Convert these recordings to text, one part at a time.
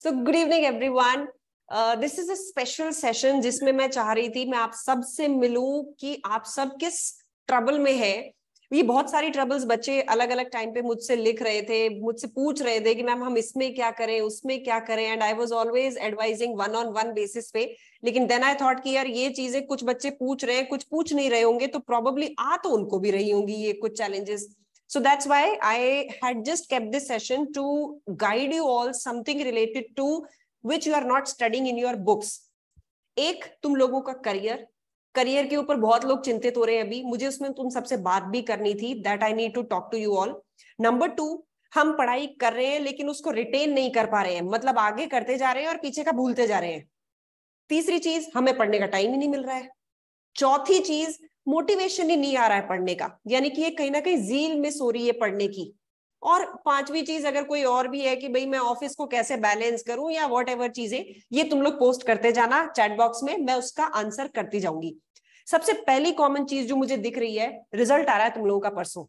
So good evening everyone. This is a special session जिसमें मैं चाह रही थी मैं आप सब से मिलूं कि आप सब किस ट्रबल में है। ये बहुत सारी ट्रबल्स बच्चे अलग अलग टाइम पे मुझसे लिख रहे थे, मुझसे पूछ रहे थे कि मैम हम इसमें क्या करें उसमें क्या करें, and I was always advising one on one basis पे। लेकिन देन आई थॉट कि यार ये चीजें कुछ बच्चे पूछ रहे हैं, कुछ पूछ नहीं रहे होंगे, तो प्रोबेबली आ तो उनको भी रही होंगी ये कुछ challenges. So that's why I had just kept this session to guide you all something related to which you are not studying in your books. एक, तुम लोगों का करियर के ऊपर बहुत लोग चिंतित हो रहे हैं अभी, मुझे उसमें तुम सबसे बात भी करनी थी. That I need to talk to you all. Number 2, हम पढ़ाई कर रहे हैं लेकिन उसको रिटेन नहीं कर पा रहे हैं, मतलब आगे करते जा रहे हैं और पीछे का भूलते जा रहे हैं. तीसरी चीज, हमें पढ़ने का टाइम ही नहीं मिल रहा है. चौथी चीज, मोटिवेशन ही नहीं आ रहा है पढ़ने का, यानी कि ये कहीं ना कहीं जील मिस हो रही है पढ़ने की. और पांचवी चीज अगर कोई और भी है कि भाई मैं ऑफिस को कैसे बैलेंस करूं या वॉट एवर चीजें, ये तुम लोग पोस्ट करते जाना चैट बॉक्स में, मैं उसका आंसर करती जाऊंगी. सबसे पहली कॉमन चीज जो मुझे दिख रही है, रिजल्ट आ रहा है तुम लोगों का परसों.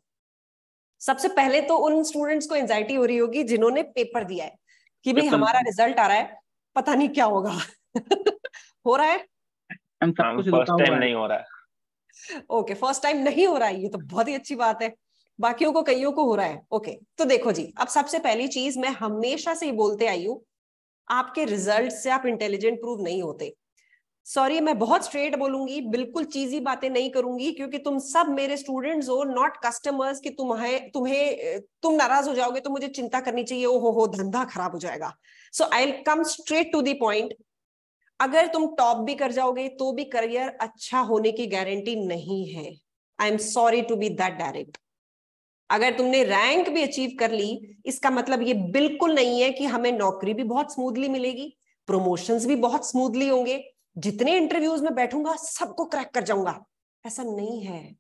सबसे पहले तो उन स्टूडेंट्स को एंजाइटी हो रही होगी जिन्होंने पेपर दिया है कि भाई हमारा रिजल्ट आ रहा है, पता नहीं क्या होगा. हो रहा है? फर्स्ट टाइम नहीं हो रहा है. ओके, फर्स्ट टाइम नहीं हो रहा है, ये तो बहुत ही अच्छी बात है. बाकियों को कईयों को हो रहा है. ओके, तो देखो जी, अब सबसे पहली चीज मैं हमेशा से ही बोलते आई हूं, आपके रिजल्ट से आप इंटेलिजेंट प्रूव नहीं होते. सॉरी, मैं बहुत स्ट्रेट बोलूंगी, बिल्कुल चीजी बातें नहीं करूंगी, क्योंकि तुम सब मेरे स्टूडेंट्स हो, नॉट कस्टमर्स कि तुम नाराज हो जाओगे तो मुझे चिंता करनी चाहिए, ओ हो धंधा खराब हो जाएगा. So I will come straight to the point. अगर तुम टॉप भी कर जाओगे तो भी करियर अच्छा होने की गारंटी नहीं है. I am sorry to be that direct. अगर तुमने रैंक भी अचीव कर ली, इसका मतलब ये बिल्कुल नहीं है कि हमें नौकरी भी बहुत स्मूथली मिलेगी, प्रमोशंस भी बहुत स्मूथली होंगे, जितने इंटरव्यूज में बैठूंगा सबको क्रैक कर जाऊंगा, ऐसा नहीं है.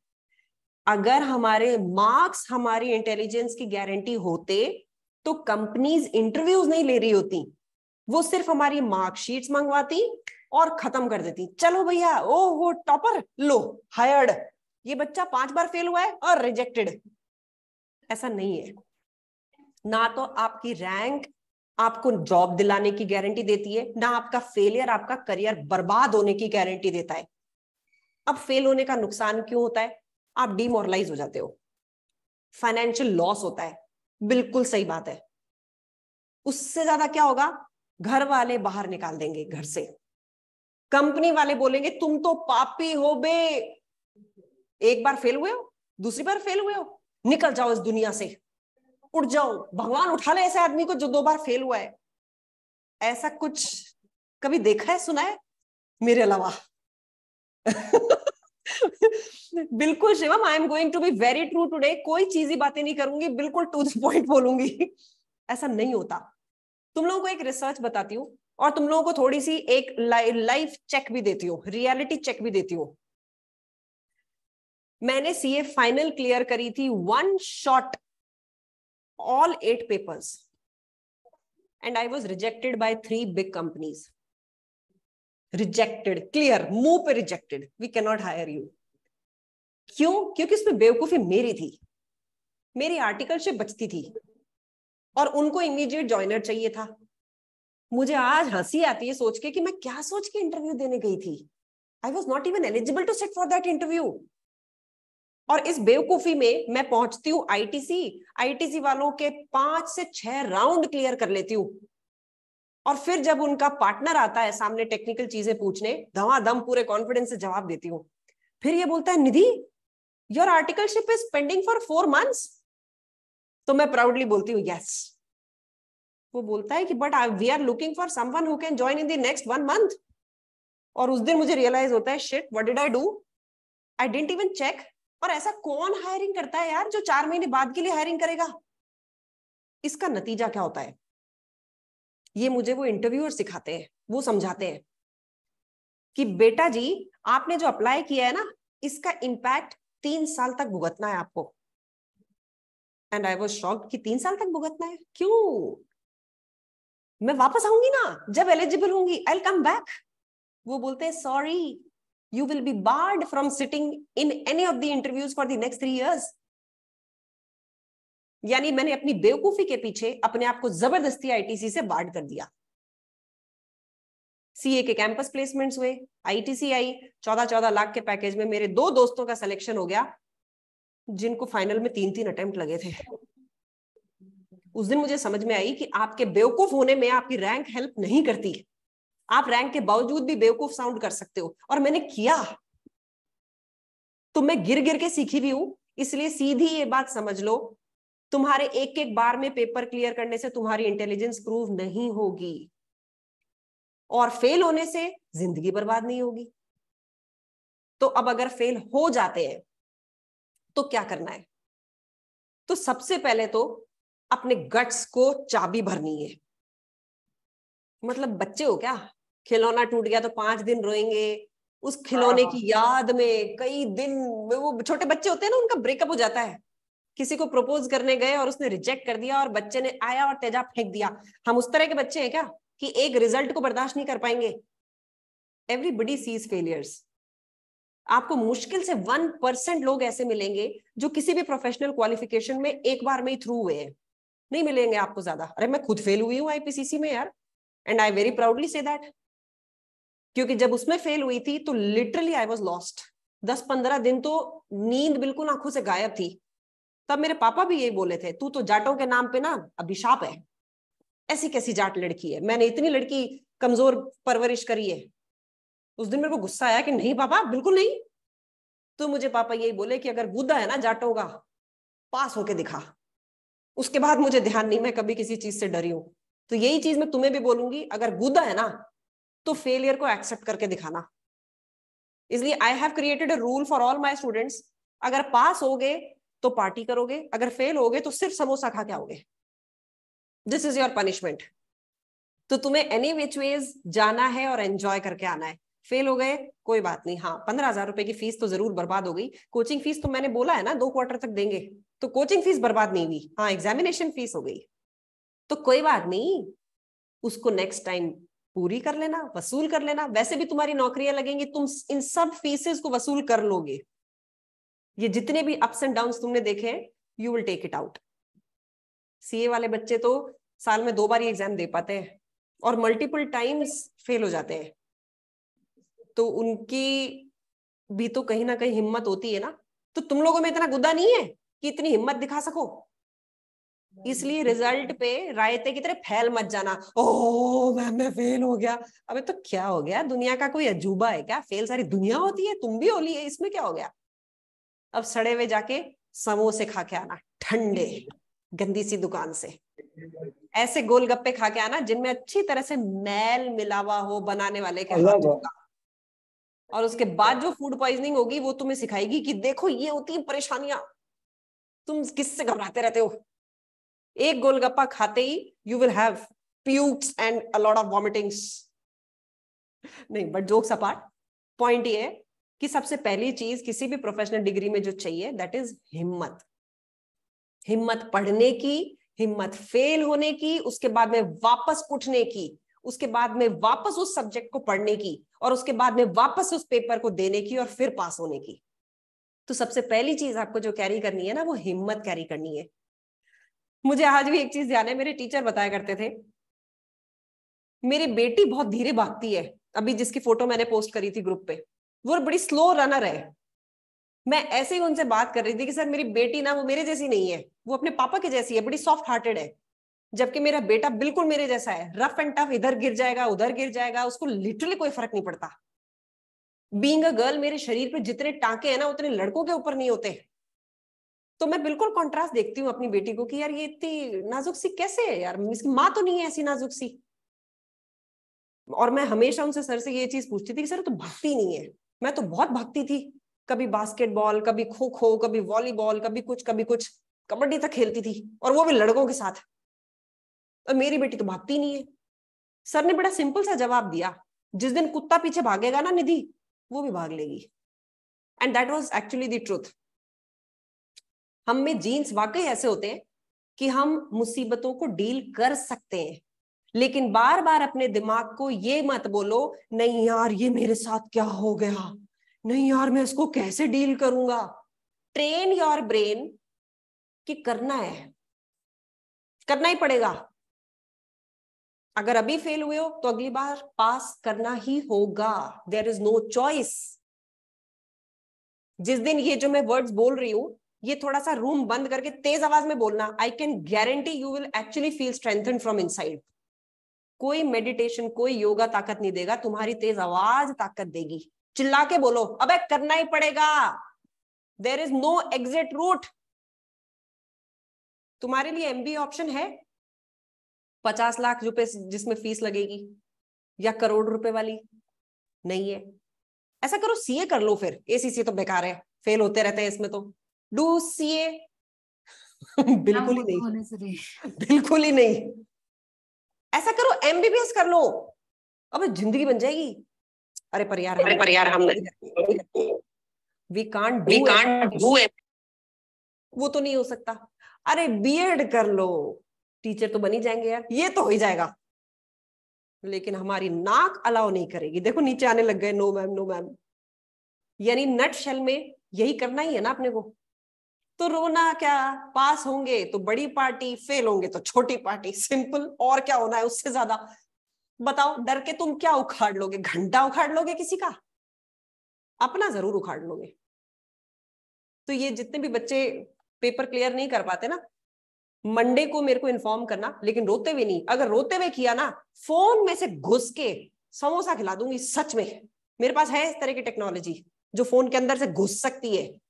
अगर हमारे मार्क्स हमारी इंटेलिजेंस की गारंटी होते तो कंपनीज इंटरव्यूज नहीं ले रही होती, वो सिर्फ हमारी मार्कशीट्स मंगवाती और खत्म कर देती. चलो भैया, ओ हो टॉपर, लो हायर्ड. ये बच्चा 5 बार फेल हुआ है और रिजेक्टेड. ऐसा नहीं है. ना तो आपकी रैंक आपको जॉब दिलाने की गारंटी देती है, ना आपका फेलियर आपका करियर बर्बाद होने की गारंटी देता है. अब फेल होने का नुकसान क्यों होता है? आप डिमोरलाइज हो जाते हो, फाइनेंशियल लॉस होता है, बिल्कुल सही बात है. उससे ज्यादा क्या होगा? घर वाले बाहर निकाल देंगे घर से, कंपनी वाले बोलेंगे तुम तो पापी हो बे, एक बार फेल हुए हो, दूसरी बार फेल हुए हो, निकल जाओ इस दुनिया से, उठ जाओ, भगवान उठा ले ऐसे आदमी को जो 2 बार फेल हुआ है. ऐसा कुछ कभी देखा है, सुना है मेरे अलावा? बिल्कुल Shivam, I am going to be very true today. कोई चीजी बातें नहीं करूंगी, बिल्कुल टू द पॉइंट बोलूंगी. ऐसा नहीं होता. तुम लोगों को एक रिसर्च बताती हूँ और तुम लोगों को थोड़ी सी एक लाइफ चेक भी देती हूँ, रियलिटी चेक भी देती हूँ. मैंने सीए फाइनल क्लियर करी थी, 1 shot, all 8 papers, and I was rejected by 3 big companies. Rejected, clear, मुंह पे rejected, we can not hire you. क्यों? क्योंकि इसमें बेवकूफी मेरी थी, मेरी आर्टिकलशिप बचती थी और उनको इमीडिएट जॉइनर चाहिए था. मुझे आज हंसी आती है सोच के कि मैं क्या सोच के इंटरव्यू देने गई थी. I was not even eligible to sit for that interview. और इस बेवकूफी में मैं पहुंचती हूँ आईटीसी वालों के 5 से 6 राउंड क्लियर कर लेती हूँ. और फिर जब उनका पार्टनर आता है सामने टेक्निकल चीजें पूछने, धमाधम पूरे कॉन्फिडेंस से जवाब देती हूँ. फिर ये बोलता है, Nidhi your articleship is pending for 4 months. तो मैं प्राउडली बोलती हूँ यस. वो बोलता है कि but we are looking for someone who can join in the next 1 month. और उस दिन मुझे रियलाइज होता है, shit, what did I do, I didn't even check. और ऐसा कौन हायरिंग करता है यार जो 4 महीने बाद के लिए हायरिंग करेगा? इसका नतीजा क्या होता है? ये मुझे वो इंटरव्यूअर सिखाते हैं, वो समझाते हैं कि बेटा जी आपने जो अप्लाई किया है ना, इसका इंपैक्ट 3 साल तक भुगतना है आपको. एंड आई वाज शॉक्ड कि 3 साल तक भुगतना है. क्यों? मैं वापस आऊंगी ना जब एलिजिबल होंगी, आई विल कम बैक. वो बोलते हैं sorry, you will be barred from sitting in any of the interviews for the next 3 years. यानी मैंने अपनी बेवकूफी के पीछे अपने आप को जबरदस्ती आईटीसी से बार्ड कर दिया. सीए के कैंपस प्लेसमेंट्स हुए, आईटीसी आई, 14-14 लाख के पैकेज में मेरे 2 दोस्तों का सिलेक्शन हो गया, जिनको फाइनल में 3-3 अटेम्प्ट लगे थे। उस दिन मुझे समझ में आई कि आपके बेवकूफ होने में आपकी रैंक हेल्प नहीं करती, आप रैंक के बावजूद भी बेवकूफ साउंड कर सकते हो, और मैंने किया। तो मैं गिर गिर के सीखी भी हूं, इसलिए सीधी ये बात समझ लो, तुम्हारे एक एक बार में पेपर क्लियर करने से तुम्हारी इंटेलिजेंस प्रूव नहीं होगी, और फेल होने से जिंदगी बर्बाद नहीं होगी। तो अब अगर फेल हो जाते हैं तो क्या करना है? तो सबसे पहले तो अपने गट्स को चाबी भरनी है। मतलब बच्चे हो क्या? खिलौना टूट गया तो 5 दिन रोएंगे, उस खिलौने की याद में कई दिन। वो छोटे बच्चे होते हैं ना, उनका ब्रेकअप हो जाता है, किसी को प्रपोज करने गए और उसने रिजेक्ट कर दिया और बच्चे ने आया और तेजाब फेंक दिया। हम उस तरह के बच्चे हैं क्या कि एक रिजल्ट को बर्दाश्त नहीं कर पाएंगे? Everybody sees failures. आपको मुश्किल से 1% लोग ऐसे मिलेंगे जो किसी भी प्रोफेशनल क्वालिफिकेशन में एक बार में ही थ्रू हुए हैं, नहीं मिलेंगे आपको ज्यादा। अरे मैं खुद फेल हुई हूँ आईपीसीसी में यार, and I very proudly say that, क्योंकि जब उसमें फेल हुई थी तो लिटरली आई वाज लॉस्ट। 10-15 दिन तो नींद बिल्कुल आंखों से गायब थी। तब मेरे पापा भी यही बोले थे, तू तो जाटों के नाम पे ना अभिशाप है, ऐसी कैसी जाट लड़की है, मैंने इतनी लड़की कमजोर परवरिश करी है। उस दिन मेरे को गुस्सा आया कि नहीं पापा, बिल्कुल नहीं। तो मुझे पापा यही बोले कि अगर गुद्दा है ना जाटों का, पास होके दिखा। उसके बाद मुझे ध्यान नहीं मैं कभी किसी चीज से डरी हूं। तो यही चीज मैं तुम्हें भी बोलूंगी, अगर गुद्दा है ना तो फेलियर को एक्सेप्ट करके दिखाना। इसलिए I have created a rule for all my students, अगर पास होगे तो पार्टी करोगे, अगर फेल होगे तो सिर्फ समोसा खा के आओगे। This is your punishment. तो तुम्हें एनी विच वेज जाना है और एंजॉय करके आना है। फेल हो गए कोई बात नहीं, हाँ 15,000 रुपए की फीस तो जरूर बर्बाद हो गई। कोचिंग फीस तो मैंने बोला है ना 2 क्वार्टर तक देंगे, तो कोचिंग फीस बर्बाद नहीं हुई, हाँ एग्जामिनेशन फीस हो गई, तो कोई बात नहीं, उसको नेक्स्ट टाइम पूरी कर लेना, वसूल कर लेना। वैसे भी तुम्हारी नौकरियां लगेंगी, तुम इन सब फीसेस को वसूल कर लोगे। ये जितने भी अप्स एंड डाउन्स तुमने देखे, you will take it out. CA वाले बच्चे तो साल में 2 बार ही एग्जाम दे पाते हैं और मल्टीपल टाइम्स फेल हो जाते हैं, तो उनकी भी तो कहीं ना कहीं हिम्मत होती है ना। तो तुम लोगों में इतना गुद्दा नहीं है कि इतनी हिम्मत दिखा सको, इसलिए रिजल्ट पे रायते की तरह फैल मत जाना। ओह मैम मैं फेल हो गया। अबे तो क्या हो गया, दुनिया का कोई अजूबा है क्या? फेल सारी दुनिया होती है, तुम भी होली है, इसमें क्या हो गया? अब सड़े हुए जाके समोसे खा के आना, ठंडे गंदी सी दुकान से। ऐसे गोलगप्पे खा के आना जिनमें अच्छी तरह से मैल मिलावा हो बनाने वाले के हाथों का। और उसके बाद जो फूड पॉइजनिंग होगी वो तुम्हें सिखाएगी कि देखो ये होती है परेशानियां, तुम किससे घबराते रहते हो। एक गोलगप्पा खाते ही you will have pukes and a lot of vomitings. नहीं बट जोक्स अपार्ट, पॉइंट ये है कि सबसे पहली चीज किसी भी प्रोफेशनल डिग्री में जो चाहिए दैट इज हिम्मत। हिम्मत पढ़ने की, हिम्मत फेल होने की, उसके बाद में वापस उठने की, उसके बाद में वापस उस सब्जेक्ट को पढ़ने की, और उसके बाद में वापस उस पेपर को देने की और फिर पास होने की। तो सबसे पहली चीज आपको जो कैरी करनी है ना, वो हिम्मत कैरी करनी है। मुझे आज भी एक चीज ध्यान है, मेरे टीचर बताया करते थे, मेरी बेटी बहुत धीरे भागती है। अभी जिसकी फोटो मैंने पोस्ट करी थी ग्रुप पे, वो बड़ी स्लो रनर है। मैं ऐसे ही उनसे बात कर रही थी कि सर मेरी बेटी ना वो मेरे जैसी नहीं है, वो अपने पापा की जैसी है, बड़ी सॉफ्ट हार्टेड है। जबकि मेरा बेटा बिल्कुल मेरे जैसा है, रफ एंड टफ, इधर गिर जाएगा उधर गिर जाएगा, उसको लिटरली कोई फर्क नहीं पड़ता। बीइंग अ गर्ल, मेरे शरीर पे जितने टांके हैं ना उतने लड़कों के ऊपर नहीं होते। तो मैं बिल्कुल कॉन्ट्रास्ट देखती हूँ अपनी बेटी को कि यार ये इतनी नाजुक सी कैसे है यार, इसकी माँ तो नहीं है ऐसी नाजुक सी। और मैं हमेशा उनसे सर से ये चीज पूछती थी कि सर तो भागती नहीं है। मैं तो बहुत भागती थी, कभी बास्केटबॉल, कभी खो खो, कभी वॉलीबॉल, कभी कुछ कबड्डी तक खेलती थी, और वो भी लड़कों के साथ। और मेरी बेटी तो भागती नहीं है। सर ने बड़ा सिंपल सा जवाब दिया, जिस दिन कुत्ता पीछे भागेगा ना निधि, वो भी भाग लेगी। And that was actually the truth. हम में जीन्स वाकई ऐसे होते हैं कि हम मुसीबतों को डील कर सकते हैं, लेकिन बार बार अपने दिमाग को ये मत बोलो नहीं यार ये मेरे साथ क्या हो गया, नहीं यार मैं इसको कैसे डील करूंगा। ट्रेन योर ब्रेन कि करना है, करना ही पड़ेगा। अगर अभी फेल हुए हो तो अगली बार पास करना ही होगा, देयर इज नो चॉइस। जिस दिन ये जो मैं वर्ड्स बोल रही हूं, ये थोड़ा सा रूम बंद करके तेज आवाज में बोलना, I can guarantee you will actually feel strengthen from inside. कोई मेडिटेशन, कोई योगा ताकत नहीं देगा, तुम्हारी तेज आवाज ताकत देगी। चिल्ला के बोलो, अबे करना ही पड़ेगा, there is no exit route. तुम्हारे लिए एमबीए ऑप्शन है 50 लाख रुपए जिसमें फीस लगेगी, या करोड़ रुपए वाली? नहीं है। ऐसा करो सीए कर लो फिर, एसीसी तो बेकार है, फेल होते रहते हैं इसमें तो। Do CA. बिल्कुल ही नहीं, बिल्कुल ही नहीं। ऐसा करो एमबीबीएस कर लो, अबे जिंदगी बन जाएगी। अरे पर यार हम वी कांट डू इट, वो तो नहीं हो सकता। अरे बीएड कर लो, टीचर तो बन ही जाएंगे यार, ये तो हो ही जाएगा। लेकिन हमारी नाक अलाउ नहीं करेगी। देखो नीचे आने लग गए, नो मैम नो मैम। यानी नट शेल में यही करना ही है ना अपने को। तो रोना क्या, पास होंगे तो बड़ी पार्टी, फेल होंगे तो छोटी पार्टी, सिंपल। और क्या होना है उससे ज्यादा? बताओ, डर के तुम क्या उखाड़ लोगे? घंटा उखाड़ लोगे किसी का? अपना जरूर उखाड़ लोगे। तो ये जितने भी बच्चे पेपर क्लियर नहीं कर पाते ना, मंडे को मेरे को इन्फॉर्म करना, लेकिन रोते हुए नहीं। अगर रोते हुए किया ना, फोन में से घुस के समोसा खिला दूंगी, सच में। मेरे पास है इस तरह की टेक्नोलॉजी जो फोन के अंदर से घुस सकती है।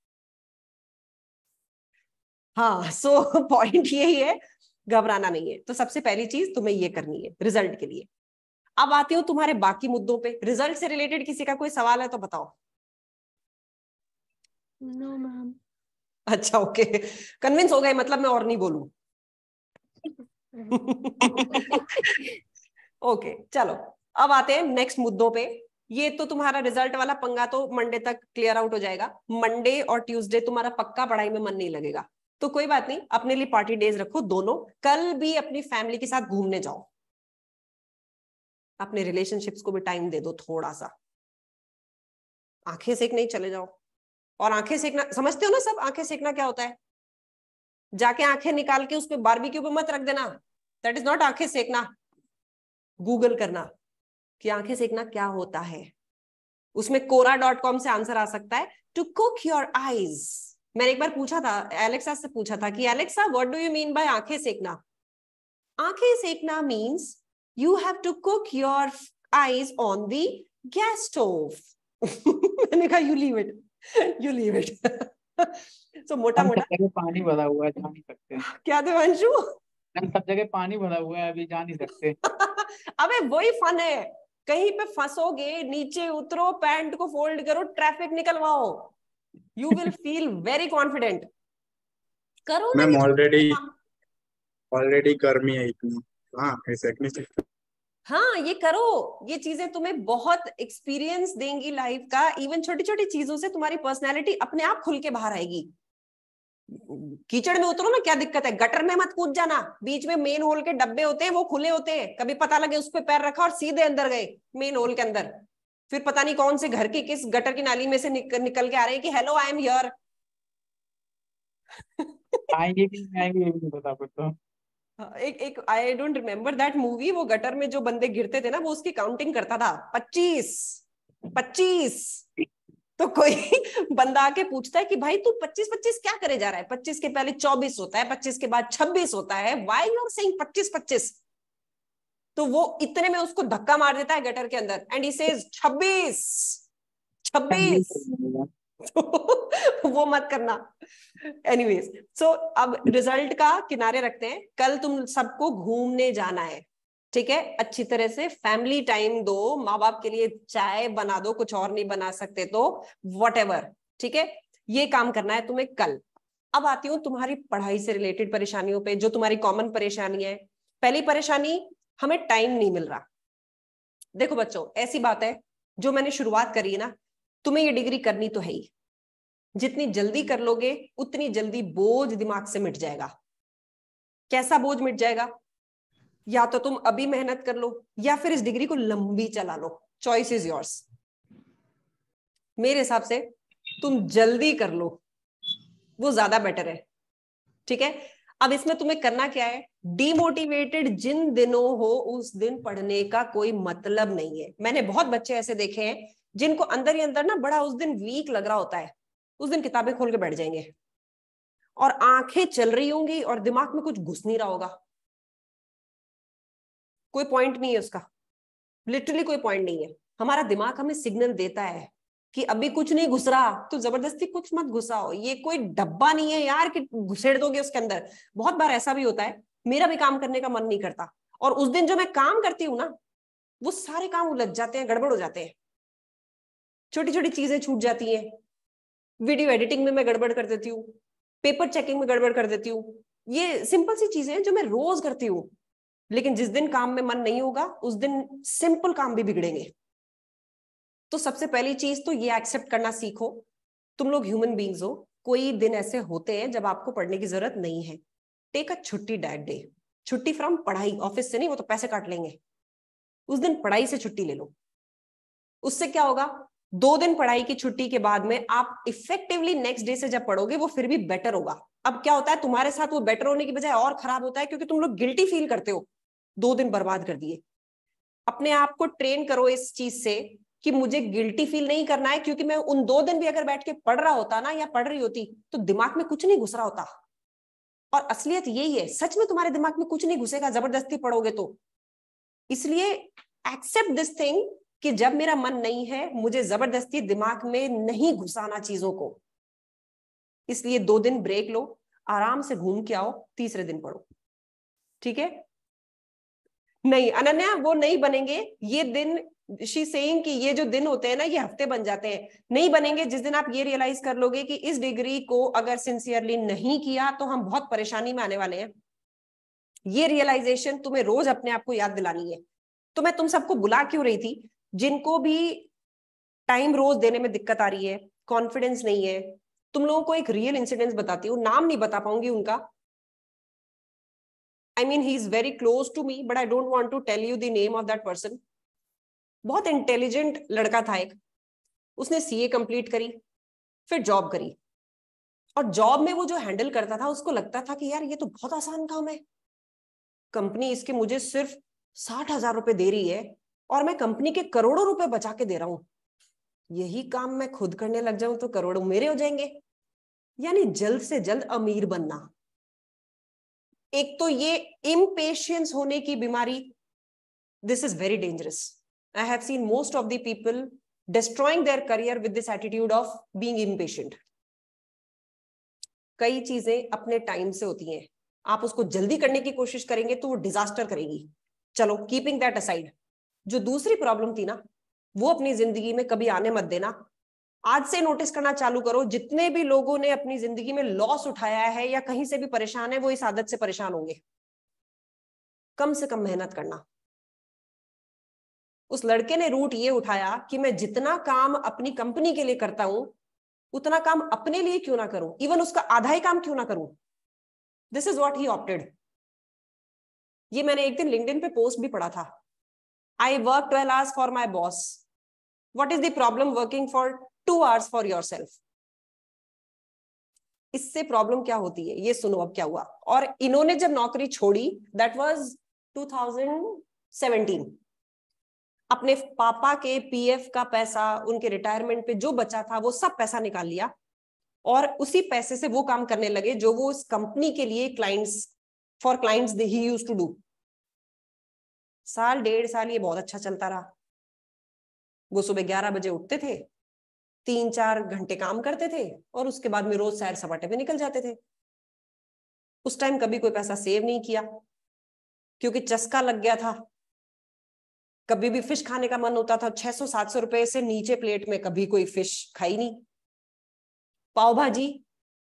हाँ, सो पॉइंट यही है, घबराना नहीं है। तो सबसे पहली चीज तुम्हें ये करनी है रिजल्ट के लिए। अब आती हूँ तुम्हारे बाकी मुद्दों पे। रिजल्ट से रिलेटेड किसी का कोई सवाल है तो बताओ। No ma'am. अच्छा ओके, कन्विंस हो गए, मतलब मैं और नहीं बोलूं। ओके चलो, अब आते हैं नेक्स्ट मुद्दों पे। ये तो तुम्हारा रिजल्ट वाला पंगा तो मंडे तक क्लियर आउट हो जाएगा। मंडे और ट्यूसडे तुम्हारा पक्का पढ़ाई में मन नहीं लगेगा, तो कोई बात नहीं, अपने लिए पार्टी डेज रखो दोनों। कल भी अपनी फैमिली के साथ घूमने जाओ, अपने रिलेशनशिप्स को भी टाइम दे दो थोड़ा सा। आंखें सेकने ही चले जाओ। और आंखें सेकना समझते हो ना सब? आंखें सेकना क्या होता है? जाके आंखें निकाल के उस पे बारबेक्यू पे मत रख देना, दैट इज नॉट आंखें सेकना। गूगल करना कि आंखें सेकना क्या होता है। उसमें Quora.com से आंसर आ सकता है, टू कुक योर आईज। मैंने एक बार पूछा था, एलेक्सा से पूछा था कि Alexa what do you mean by आंखें सेकना? आंखें सेकना means you have to cook your eyes on the gas stove. मैंने कहा you leave it, you leave it. So मोटा मोटा पानी भरा हुआ है, जा नहीं सकते। क्या देवांशु? सब जगह पानी भरा हुआ है, अभी जा नहीं सकते। अबे वही फन है, कहीं पे फंसोगे, नीचे उतरो, पैंट को फोल्ड करो, ट्रैफिक निकलवाओ, you will feel very confident. करो ना मैम ये ऑलरेडी गर्मी है इतनी, हाँ ऐसे नहीं। हाँ ये करो, ये चीजें तुम्हें बहुत एक्सपीरियंस देंगी लाइफ का। इवन छोटी छोटी चीजों से तुम्हारी पर्सनैलिटी अपने आप खुल के बाहर आएगी। कीचड़ में उतरो ना, क्या दिक्कत है? गटर में मत कूद जाना, बीच में मेन होल के डब्बे होते हैं, वो खुले होते हैं, कभी पता लगे उस पर पैर रखा और सीधे अंदर गए मेन होल के अंदर, फिर पता नहीं कौन से घर की किस गटर की नाली में से निकल के आ रहे हैं कि हेलो आई एम हियर। आएंगे कि नहीं आएंगे ये भी नहीं पता कुछ तो। एक I don't remember that movie, वो गटर में जो बंदे गिरते थे ना, वो उसकी काउंटिंग करता था, 25 तो कोई बंदा आके पूछता है कि भाई तू 25 क्या करे जा रहा है? 25 के पहले 24 होता है, 25 के बाद 26 होता है, व्हाई यू आर सेइंग 25? तो वो इतने में उसको धक्का मार देता है गटर के अंदर, एंड ही सेज 26। तो वो मत करना। एनीवेज, सो अब रिजल्ट का किनारे रखते हैं। कल तुम सबको घूमने जाना है, ठीक है? अच्छी तरह से फैमिली टाइम दो, माँ बाप के लिए चाय बना दो, कुछ और नहीं बना सकते तो व्हाटएवर, ठीक है? ये काम करना है तुम्हें कल। अब आती हूँ तुम्हारी पढ़ाई से रिलेटेड परेशानियों पे, जो तुम्हारी कॉमन परेशानी है। पहली परेशानी, हमें टाइम नहीं मिल रहा। देखो बच्चों, ऐसी बात है, जो मैंने शुरुआत करी है ना, तुम्हें ये डिग्री करनी तो है ही। जितनी जल्दी कर लोगे उतनी जल्दी बोझ दिमाग से मिट जाएगा। कैसा बोझ मिट जाएगा? या तो तुम अभी मेहनत कर लो, या फिर इस डिग्री को लंबी चला लो, चॉइस इज योर्स। मेरे हिसाब से तुम जल्दी कर लो, वो ज्यादा बेटर है, ठीक है? अब इसमें तुम्हें करना क्या है, डिमोटिवेटेड जिन दिनों हो उस दिन पढ़ने का कोई मतलब नहीं है। मैंने बहुत बच्चे ऐसे देखे हैं जिनको अंदर ही अंदर ना बड़ा उस दिन वीक लग रहा होता है, उस दिन किताबें खोल के बैठ जाएंगे और आंखें चल रही होंगी और दिमाग में कुछ घुस नहीं रहा होगा, कोई पॉइंट नहीं है उसका, लिटरली कोई पॉइंट नहीं है। हमारा दिमाग हमें सिग्नल देता है कि अभी कुछ नहीं घुस रहा, तो जबरदस्ती कुछ मत घुसाओ, ये कोई डब्बा नहीं है यार कि घुसेड़ दोगे उसके अंदर। बहुत बार ऐसा भी होता है, मेरा भी काम करने का मन नहीं करता और उस दिन जो मैं काम करती हूँ ना, वो सारे काम उलझ जाते हैं, गड़बड़ हो जाते हैं, छोटी छोटी चीजें छूट जाती हैं। वीडियो एडिटिंग में मैं गड़बड़ कर देती हूँ, पेपर चेकिंग में गड़बड़ कर देती हूँ। ये सिंपल सी चीजें हैं जो मैं रोज करती हूँ, लेकिन जिस दिन काम में मन नहीं होगा उस दिन सिंपल काम भी बिगड़ेंगे। तो सबसे पहली चीज तो ये एक्सेप्ट करना सीखो, तुम लोग ह्यूमन बीइंग्स हो, कोई दिन ऐसे होते हैं जब आपको पढ़ने की जरूरत नहीं है। टेक अ छुट्टी दैट डे, छुट्टी फ्रॉम पढ़ाई, ऑफिस से नहीं, वो तो पैसे काट लेंगे। उस दिन पढ़ाई से छुट्टी ले लो। उससे क्या होगा, 2 दिन पढ़ाई की छुट्टी के बाद में आप इफेक्टिवली नेक्स्ट डे से जब पढ़ोगे वो फिर भी बेटर होगा। अब क्या होता है तुम्हारे साथ, वो बेटर होने की बजाय और खराब होता है, क्योंकि तुम लोग गिल्टी फील करते हो 2 दिन बर्बाद कर दिए। अपने आप को ट्रेन करो इस चीज से कि मुझे गिल्टी फील नहीं करना है, क्योंकि मैं उन 2 दिन भी अगर बैठ के पढ़ रहा होता ना या पढ़ रही होती तो दिमाग में कुछ नहीं घुस रहा होता। और असलियत यही है, सच में तुम्हारे दिमाग में कुछ नहीं घुसेगा जबरदस्ती पढ़ोगे तो। इसलिए एक्सेप्ट दिस थिंग कि जब मेरा मन नहीं है, मुझे जबरदस्ती दिमाग में नहीं घुसाना चीजों को। इसलिए 2 दिन ब्रेक लो, आराम से घूम के आओ, तीसरे दिन पढ़ो। ठीक है? नहीं अनन्या, वो नहीं बनेंगे ये दिन। शी सेइंग कि ये जो दिन होते हैं ना, ये हफ्ते बन जाते हैं। नहीं बनेंगे जिस दिन आप ये रियलाइज कर लोगे कि इस डिग्री को अगर सिंसियरली नहीं किया तो हम बहुत परेशानी में आने वाले हैं। ये रियलाइजेशन तुम्हें रोज अपने आप को याद दिलानी है। तो मैं तुम सबको बुला क्यों रही थी, जिनको भी टाइम रोज देने में दिक्कत आ रही है, कॉन्फिडेंस नहीं है, तुम लोगों को एक रियल इंसिडेंस बताती हूँ। नाम नहीं बता पाऊंगी उनका, I mean he is very close to me, but I don't want to tell you the name of that person. बहुत इंटेलिजेंट लड़का था एक, उसने सीए कंप्लीट करी, फिर जॉब करी, और जॉब में वो जो हैंडल करता था उसको लगता था कि यार ये तो बहुत आसान काम है, कंपनी इसके मुझे सिर्फ 60,000 रुपए दे रही है और मैं कंपनी के करोड़ों रुपए बचा के दे रहा हूं, यही काम मैं खुद करने लग जाऊं तो करोड़ों मेरे हो जाएंगे। यानी जल्द से जल्द अमीर बनना। एक तो ये इम्पेशियंस होने की बीमारी, this is very dangerous. I have seen most of the people destroying their career with this attitude of being impatient. कई चीजें अपने टाइम से होती हैं, आप उसको जल्दी करने की कोशिश करेंगे तो वो डिजास्टर करेगी। चलो कीपिंग दैट असाइड, जो दूसरी प्रॉब्लम थी ना, वो अपनी जिंदगी में कभी आने मत देना। आज से नोटिस करना चालू करो, जितने भी लोगों ने अपनी जिंदगी में लॉस उठाया है या कहीं से भी परेशान है, वो इस आदत से परेशान होंगे। कम से कम मेहनत करना। उस लड़के ने रूट ये उठाया कि मैं जितना काम अपनी कंपनी के लिए करता हूं उतना काम अपने लिए क्यों ना करूं, इवन उसका आधा ही काम क्यों ना करूं। This is what he opted. ये मैंने एक दिन लिंक्डइन पे पोस्ट भी पढ़ा था, I work 12 hours for my boss, what is the problem working for 2 hours for your self. इससे प्रॉब्लम क्या होती है ये सुनो अब क्या हुआ। और इन्होंने जब नौकरी छोड़ी, दैट वाज 2017, अपने पापा के पीएफ का पैसा, उनके रिटायरमेंट पे जो बचा था वो सब पैसा निकाल लिया और उसी पैसे से वो काम करने लगे जो वो इस कंपनी के लिए फॉर क्लाइंट्स ही यूज्ड टू डू। 1.5 साल ये बहुत अच्छा चलता रहा। वो सुबह 11 बजे उठते थे, 3-4 घंटे काम करते थे और उसके बाद में रोज सैर सपाटे पे निकल जाते थे। उस टाइम कभी कोई पैसा सेव नहीं किया क्योंकि चस्का लग गया था। कभी भी फिश खाने का मन होता था, 600-700 रुपए से नीचे प्लेट में कभी कोई फिश खाई नहीं। पाव भाजी,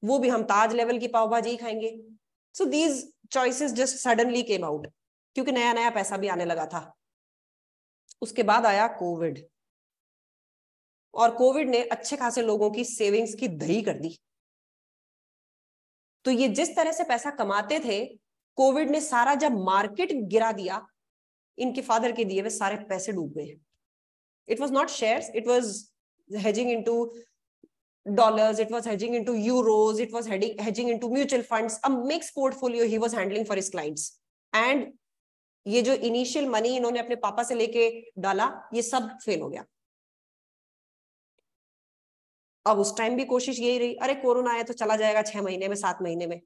वो भी हम ताज लेवल की पाव भाजी ही खाएंगे। So these choices just suddenly came out क्योंकि नया नया पैसा भी आने लगा था। उसके बाद आया कोविड, और कोविड ने अच्छे खासे लोगों की सेविंग्स की दही कर दी। तो ये जिस तरह से पैसा कमाते थे, कोविड ने सारा जब मार्केट गिरा दिया, इनके फादर के दिए हुए सारे पैसे डूब गए। It was not shares, it was hedging into dollars, it was hedging into euros, it was hedging into mutual funds, a mixed portfolio he was handling for his clients. And ये जो initial money इन्होंने अपने पापा से लेके डाला, ये सब फेल हो गया। अब उस टाइम भी कोशिश यही रही, अरे कोरोना आया तो चला जाएगा 6 महीने में, 7 महीने में।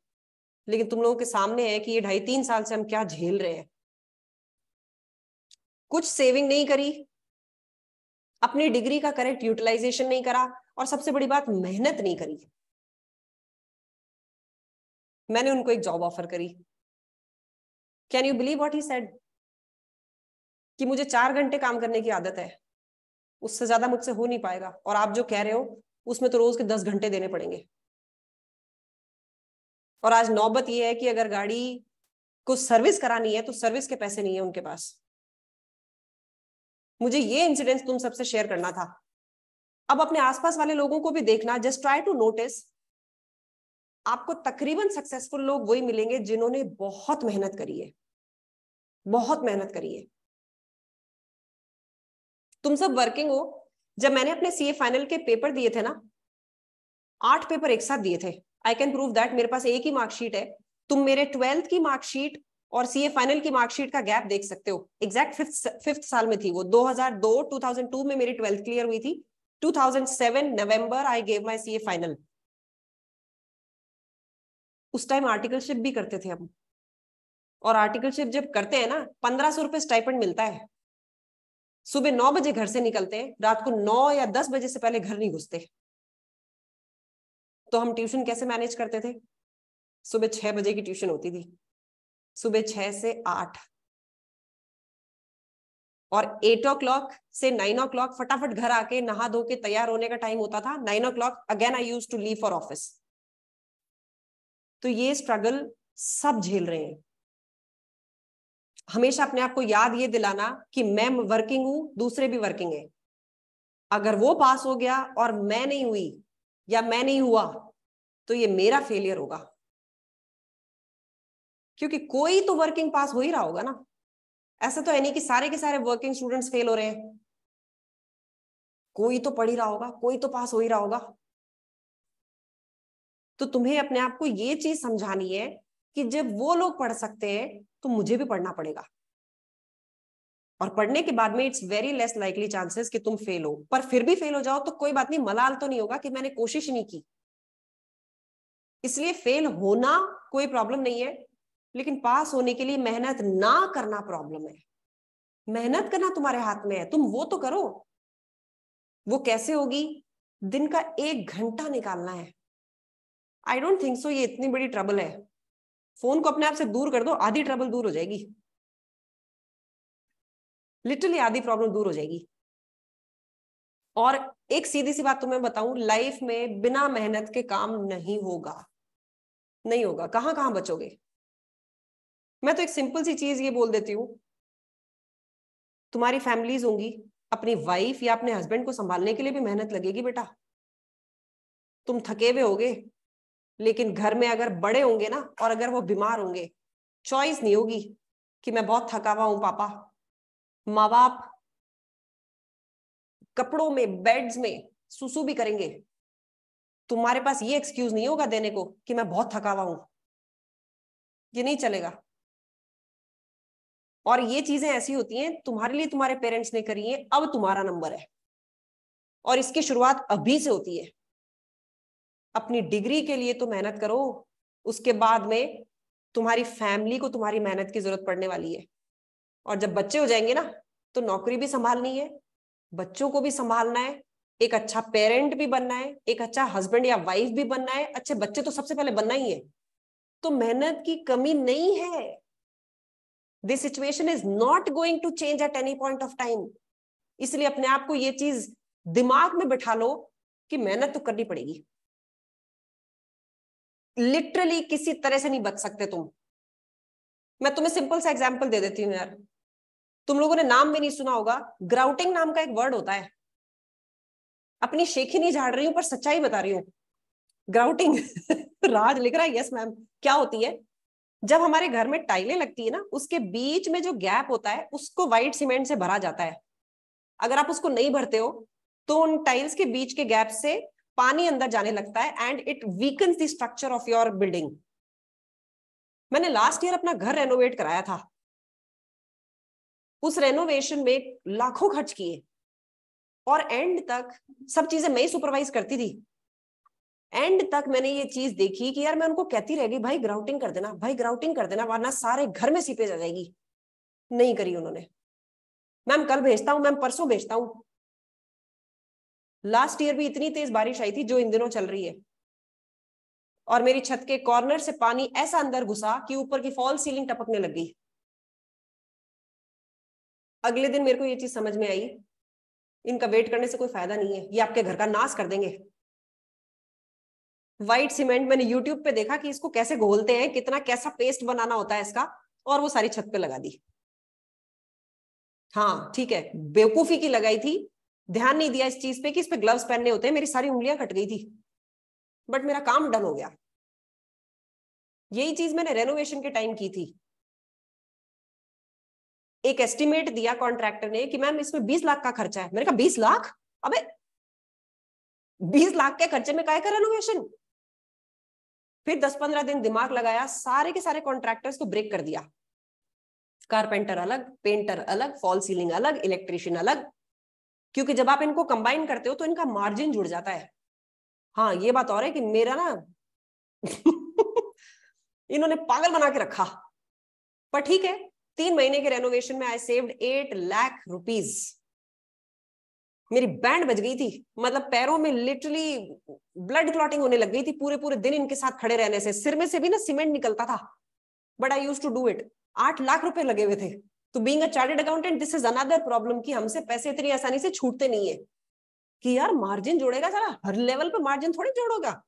लेकिन तुम लोगों के सामने है कि ये 2.5-3 साल से हम क्या झेल रहे हैं। कुछ सेविंग नहीं करी, अपनी डिग्री का करेक्ट यूटिलाइजेशन नहीं करा, और सबसे बड़ी बात, मेहनत नहीं करी। मैंने उनको एक जॉब ऑफर करी। Can you believe what he said? कि मुझे 4 घंटे काम करने की आदत है, उससे ज्यादा मुझसे हो नहीं पाएगा, और आप जो कह रहे हो उसमें तो रोज के 10 घंटे देने पड़ेंगे। और आज नौबत यह है कि अगर गाड़ी को सर्विस करानी है तो सर्विस के पैसे नहीं है उनके पास। मुझे ये इंसिडेंस तुम सबसे शेयर करना था। अब अपने आसपास वाले लोगों को भी देखना, जस्ट ट्राई टू नोटिस। आपको तकरीबन सक्सेसफुल लोग वही मिलेंगे जिन्होंने बहुत मेहनत करी है, बहुत मेहनत करी है। तुम सब वर्किंग हो। जब मैंने अपने सीए फाइनल के पेपर दिए थे ना, 8 पेपर एक साथ दिए थे। आई कैन प्रूव दैट, मेरे पास एक ही मार्कशीट है। तुम मेरे 12th की मार्कशीट और सीए फाइनल की मार्कशीट का गैप देख सकते हो। एग्जैक्ट फिफ्थ साल में थी वो। 2002 में मेरी 12th क्लियर हुई थी। 2007 November I gave my CA final. उस टाइम आर्टिकलशिप भी करते थे हम, और आर्टिकलशिप जब करते हैं ना, 1500 रुपए स्टाइपेंड मिलता है। सुबह 9 बजे घर से निकलते हैं, रात को 9 या 10 बजे से पहले घर नहीं घुसते। तो हम ट्यूशन कैसे मैनेज करते थे? सुबह 6 बजे की ट्यूशन होती थी, सुबह 6 से 8, और 8 o'clock से 9 o'clock फटाफट घर आके नहा धो के तैयार होने का टाइम होता था। 9 o'clock again I used to leave for office. तो ये स्ट्रगल सब झेल रहे हैं। हमेशा अपने आप को याद ये दिलाना कि मैं वर्किंग हूं, दूसरे भी वर्किंग है। अगर वो पास हो गया और मैं नहीं हुई या मैं नहीं हुआ, तो ये मेरा फेलियर होगा, क्योंकि कोई तो वर्किंग पास हो ही रहा होगा ना। ऐसा तो है नहीं कि सारे के सारे वर्किंग स्टूडेंट्स फेल हो रहे हैं। कोई तो पढ़ ही रहा होगा, कोई तो पास हो ही रहा होगा। तो तुम्हें अपने आप को ये चीज समझानी है कि जब वो लोग पढ़ सकते हैं तो मुझे भी पढ़ना पड़ेगा। और पढ़ने के बाद में it's very less likely chances कि तुम फेल हो। पर फिर भी फेल हो जाओ तो कोई बात नहीं, मलाल तो नहीं होगा कि मैंने कोशिश नहीं की। इसलिए फेल होना कोई प्रॉब्लम नहीं है, लेकिन पास होने के लिए मेहनत ना करना प्रॉब्लम है। मेहनत करना तुम्हारे हाथ में है, तुम वो तो करो। वो कैसे होगी? दिन का 1 घंटा निकालना है। आई डोंट थिंक सो ये इतनी बड़ी ट्रबल है। फोन को अपने आप से दूर कर दो, आधी ट्रबल दूर हो जाएगी। लिटरली आधी प्रॉब्लम दूर हो जाएगी। और एक सीधी सी बात तुम्हें बताऊं, लाइफ में बिना मेहनत के काम नहीं होगा, नहीं होगा। कहां कहां बचोगे? मैं तो एक सिंपल सी चीज ये बोल देती हूँ, तुम्हारी फैमिलीज होंगी, अपनी वाइफ या अपने हस्बैंड को संभालने के लिए भी मेहनत लगेगी बेटा। तुम थके हुए होगे, लेकिन घर में अगर बड़े होंगे ना, और अगर वो बीमार होंगे, चॉइस नहीं होगी कि मैं बहुत थका हुआ हूं पापा। माँ बाप कपड़ों में, बेड्स में सुसु भी करेंगे। तुम्हारे पास ये एक्सक्यूज नहीं होगा देने को कि मैं बहुत थका हुआ हूं। ये नहीं चलेगा। और ये चीजें ऐसी होती हैं, तुम्हारे लिए तुम्हारे पेरेंट्स ने करी है, अब तुम्हारा नंबर है। और इसकी शुरुआत अभी से होती है। अपनी डिग्री के लिए तो मेहनत करो, उसके बाद में तुम्हारी फैमिली को तुम्हारी मेहनत की जरूरत पड़ने वाली है। और जब बच्चे हो जाएंगे ना, तो नौकरी भी संभालनी है, बच्चों को भी संभालना है, एक अच्छा पेरेंट भी बनना है, एक अच्छा हस्बैंड या वाइफ भी बनना है, अच्छे बच्चे तो सबसे पहले बनना ही है। तो मेहनत की कमी नहीं है। This situation is not going to change at any point of time. इसलिए अपने आप को ये चीज दिमाग में बिठा लो कि मेहनत तो करनी पड़ेगी। लिटरली किसी तरह से नहीं बच सकते तुम। मैं तुम्हें सिंपल सा एग्जांपल दे देती हूँ यार। तुम लोगों ने नाम भी नहीं सुना होगा, ग्राउटिंग नाम का एक वर्ड होता है। अपनी शेखी नहीं झाड़ रही हूं, पर सच्चाई बता रही हूँ। ग्राउटिंग राज लिख रहा है, यस मैम। क्या होती है? जब हमारे घर में टाइलें लगती है ना, उसके बीच में जो गैप होता है उसको व्हाइट सीमेंट से भरा जाता है। अगर आप उसको नहीं भरते हो तो उन टाइल्स के बीच के गैप से पानी अंदर जाने लगता है and it weakens the structure of your building. मैंने लास्ट ईयर अपना घर रेनोवेट कराया था, उस रेनोवेशन में लाखों खर्च किए और एंड तक सब चीजें मैं ही सुपरवाइज करती थी। एंड तक मैंने ये चीज देखी कि यार मैं उनको कहती रह गई भाई ग्राउटिंग कर देना, भाई ग्राउटिंग कर देना, वरना सारे घर में सीपेज आ जाएगी। नहीं करी उन्होंने। मैम कल भेजता हूं, मैम परसों भेजता हूं। लास्ट ईयर भी इतनी तेज बारिश आई थी जो इन दिनों चल रही है, और मेरी छत के कॉर्नर से पानी ऐसा अंदर घुसा कि ऊपर की फॉल सीलिंग टपकने लग गई। अगले दिन मेरे को ये चीज समझ में आई, इनका वेट करने से कोई फायदा नहीं है, ये आपके घर का नाश कर देंगे। व्हाइट सीमेंट मैंने यूट्यूब पे देखा कि इसको कैसे घोलते हैं, कितना कैसा पेस्ट बनाना होता है इसका, और वो सारी छत पे लगा दी। हाँ ठीक है, बेवकूफी की लगाई थी, ध्यान नहीं दिया इस चीज पे कि इस पे ग्लव्स पहनने होते हैं। मेरी सारी उंगलियां कट गई थी, बट मेरा काम डन हो गया। यही चीज मैंने रेनोवेशन के टाइम की थी। एक एस्टिमेट दिया कॉन्ट्रैक्टर ने कि मैम इसमें 20 लाख का खर्चा है। मैंने कहा 20 लाख? अबे 20 लाख के खर्चे में काय का रेनोवेशन? फिर 10-15 दिन दिमाग लगाया, सारे के सारे कॉन्ट्रैक्टर्स को ब्रेक कर दिया। कारपेंटर अलग, पेंटर अलग, फॉल सीलिंग अलग, इलेक्ट्रिशियन अलग, क्योंकि जब आप इनको कंबाइन करते हो तो इनका मार्जिन जुड़ जाता है। हाँ ये बात और है कि मेरा ना इन्होंने पागल बना के रखा, पर ठीक है। 3 महीने के रेनोवेशन में आई सेव्ड 8 लाख रुपीज। मेरी बैंड बज गई थी, मतलब पैरों में लिटरली ब्लड क्लॉटिंग होने लग गई थी पूरे पूरे दिन इनके साथ खड़े रहने से। सिर में से भी ना सीमेंट निकलता था, but I used to do it. 8 lakh रुपए लगे हुए थे। तो being a chartered accountant this is another problem कि हमसे पैसे इतनी आसानी से छूटते नहीं है कि यार मार्जिन जोड़ेगा, सारा हर लेवल पे मार्जिन थोड़ी जोड़ोगा।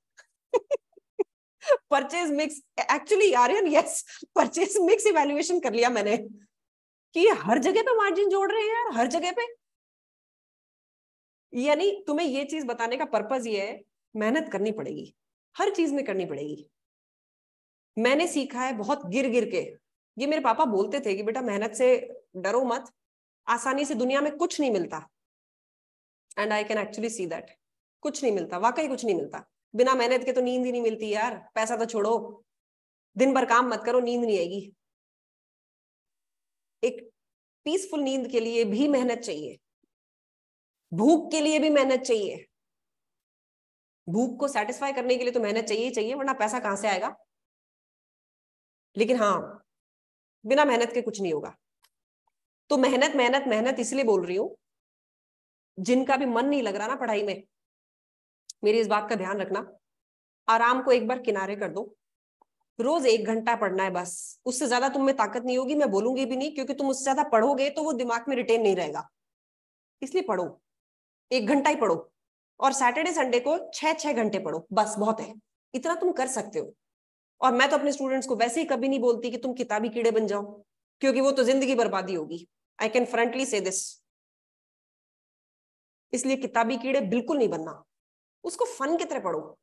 Purchase mix, actually Aryan yes, purchase mix evaluation कर लिया मैंने कि ये हर जगह पे मार्जिन जोड़ रहे हैं यार, हर जगह पे। यानी तुम्हें ये चीज बताने का पर्पज ये है, मेहनत करनी पड़ेगी, हर चीज में करनी पड़ेगी। मैंने सीखा है बहुत गिर गिर के। ये मेरे पापा बोलते थे कि बेटा मेहनत से डरो मत, आसानी से दुनिया में कुछ नहीं मिलता। And I can actually see that, कुछ नहीं मिलता, वाकई कुछ नहीं मिलता। बिना मेहनत के तो नींद ही नहीं मिलती यार। पैसा तो छोड़ो, दिन भर काम मत करो, नींद नहीं आएगी। एक पीसफुल नींद के लिए भी मेहनत चाहिए, भूख के लिए भी मेहनत चाहिए। भूख को सेटिस्फाई करने के लिए तो मेहनत चाहिए चाहिए, वरना पैसा कहां से आएगा। लेकिन हाँ, बिना मेहनत के कुछ नहीं होगा। तो मेहनत मेहनत मेहनत इसलिए बोल रही हूं, जिनका भी मन नहीं लग रहा ना पढ़ाई में, मेरी इस बात का ध्यान रखना, आराम को एक बार किनारे कर दो। रोज 1 घंटा पढ़ना है बस, उससे ज्यादा तुम में ताकत नहीं होगी। मैं बोलूंगी भी नहीं, क्योंकि तुम उससे ज्यादा पढ़ोगे तो वो दिमाग में रिटेन नहीं रहेगा। इसलिए पढ़ो, 1 घंटा ही पढ़ो, और सैटरडे संडे को 6-6 घंटे पढ़ो, बस बहुत है। इतना तुम कर सकते हो। और मैं तो अपने स्टूडेंट्स को वैसे ही कभी नहीं बोलती कि तुम किताबी कीड़े बन जाओ, क्योंकि वो तो जिंदगी बर्बादी होगी। आई कैन फ्रंटली से दिस। इसलिए किताबी कीड़े बिल्कुल नहीं बनना, उसको फन की तरह पढ़ो।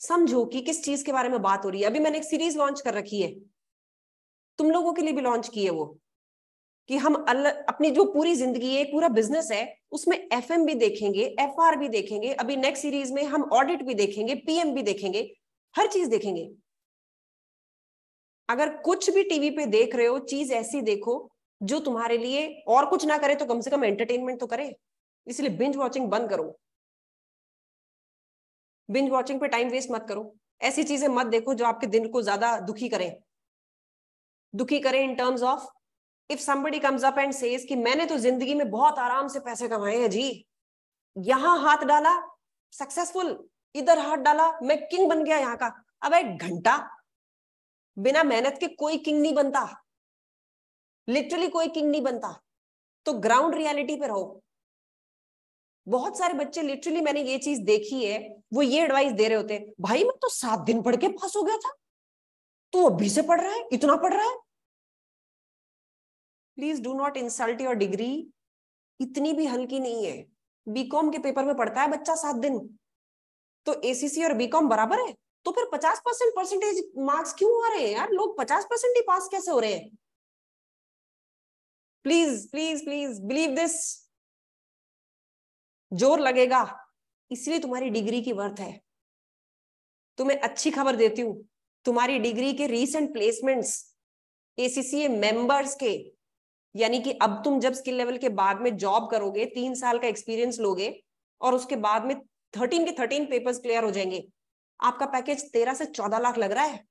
समझो कि किस चीज के बारे में बात हो रही है। अभी मैंने एक सीरीज लॉन्च कर रखी है, तुम लोगों के लिए भी लॉन्च की है वो, कि हम अपनी जो पूरी जिंदगी है, पूरा बिजनेस है, उसमें एफएम भी देखेंगे, एफआर भी देखेंगे, अभी नेक्स्ट सीरीज में हम ऑडिट भी देखेंगे, पीएम भी देखेंगे, हर चीज देखेंगे। अगर कुछ भी टीवी पे देख रहे हो, चीज ऐसी देखो जो तुम्हारे लिए और कुछ ना करे तो कम से कम एंटरटेनमेंट तो करे। इसलिए बिंज वॉचिंग बंद करो, बिंज वॉचिंग पे टाइम वेस्ट मत करो। ऐसी चीजें मत देखो जो आपके दिल को ज्यादा दुखी करें। दुखी करें in terms of, if somebody comes up and says कि मैंने तो जिंदगी में बहुत आराम से पैसे कमाए हैं जी, यहां हाथ डाला सक्सेसफुल, इधर हाथ डाला मैं किंग बन गया यहाँ का। अब 1 घंटा, बिना मेहनत के कोई किंग नहीं बनता, लिटरली कोई किंग नहीं बनता। तो ग्राउंड रियलिटी पे रहो। बहुत सारे बच्चे, लिटरली मैंने ये चीज देखी है, वो ये एडवाइस दे रहे होते हैं, भाई मैं तो 7 दिन पढ़ के पास हो गया था, तू अभी से पढ़ रहा है, इतना पढ़ रहा है। Please do not insult your degree, इतनी भी हल्की नहीं है। बीकॉम के पेपर में पढ़ता है बच्चा 7 दिन, तो एसीसी और बीकॉम बराबर है? तो फिर 50% परसेंटेज मार्क्स क्यों आ रहे हैं यार? लोग 50% ही पास कैसे हो रहे हैं? Please please please believe this. जोर लगेगा, इसलिए तुम्हारी डिग्री की वर्थ है। तुम्हें अच्छी खबर देती हूँ, तुम्हारी डिग्री के रीसेंट प्लेसमेंट्स ACCA मेंबर्स के, यानी कि अब तुम जब स्किल लेवल के बाद में जॉब करोगे, 3 साल का एक्सपीरियंस लोगे और उसके बाद में 13 के 13 पेपर्स क्लियर हो जाएंगे, आपका पैकेज 13 से 14 लाख लग रहा है।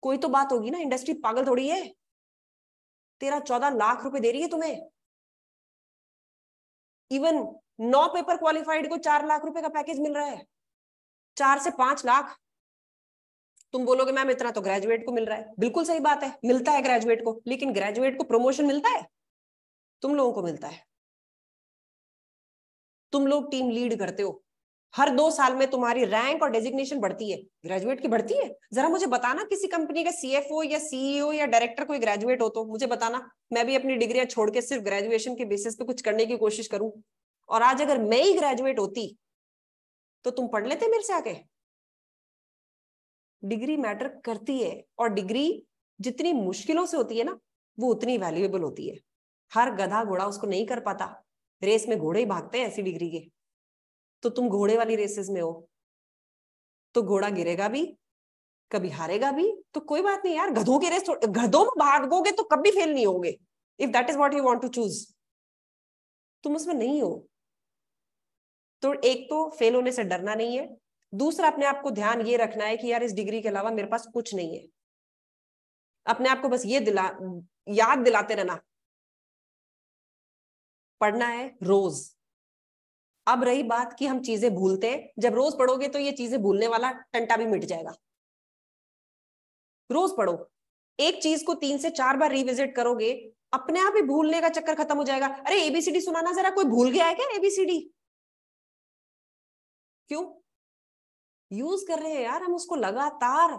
कोई तो बात होगी ना, इंडस्ट्री पागल थोड़ी है, 13-14 लाख रुपए दे रही है तुम्हें। इवन 9 पेपर क्वालिफाइड को 4 लाख रुपए का पैकेज मिल रहा है, 4 से 5 लाख। तुम बोलोगे मैम इतना तो ग्रेजुएट को मिल रहा है, बिल्कुल सही बात है, मिलता है ग्रेजुएट को, लेकिन ग्रेजुएट को प्रमोशन मिलता है? तुम लोगों को मिलता है। तुम लोग टीम लीड करते हो, हर 2 साल में तुम्हारी रैंक और डेजिग्नेशन बढ़ती है, ग्रेजुएट की बढ़ती है? जरा मुझे बताना किसी कंपनी का CFO या CEO या डायरेक्टर कोई ग्रेजुएट हो तो मुझे बताना, मैं भी अपनी डिग्रियां छोड़ के सिर्फ ग्रेजुएशन के बेसिस पे कुछ करने की कोशिश करूं। और आज अगर मैं ही ग्रेजुएट होती तो तुम पढ़ लेते मेरे से आके? डिग्री मैटर करती है, और डिग्री जितनी मुश्किलों से होती है ना, वो उतनी वैल्यूएबल होती है। हर गधा घोड़ा उसको नहीं कर पाता, रेस में घोड़े ही भागते हैं ऐसी डिग्री के। तो तुम घोड़े वाली रेसेस में हो, तो घोड़ा गिरेगा भी, कभी हारेगा भी, तो कोई बात नहीं यार, गधों की रेस, गधों में भागोगे तो कभी फेल नहीं होगे, if that is what you want to choose. तुम उसमें नहीं हो। तो एक तो फेल होने से डरना नहीं है, दूसरा अपने आप को ध्यान ये रखना है कि यार इस डिग्री के अलावा मेरे पास कुछ नहीं है। अपने आप को बस ये याद दिलाते रहना, पढ़ना है रोज। अब रही बात कि हम चीजें भूलते हैं, जब रोज पढ़ोगे तो ये चीजें भूलने वाला टंटा भी मिट जाएगा। रोज पढ़ो, एक चीज को 3 से 4 बार रिविजिट करोगे, अपने आप ही भूलने का चक्कर खत्म हो जाएगा। अरे ABCD सुनाना जरा, कोई भूल गया है क्या ABCD? क्यों? यूज कर रहे हैं यार हम उसको लगातार।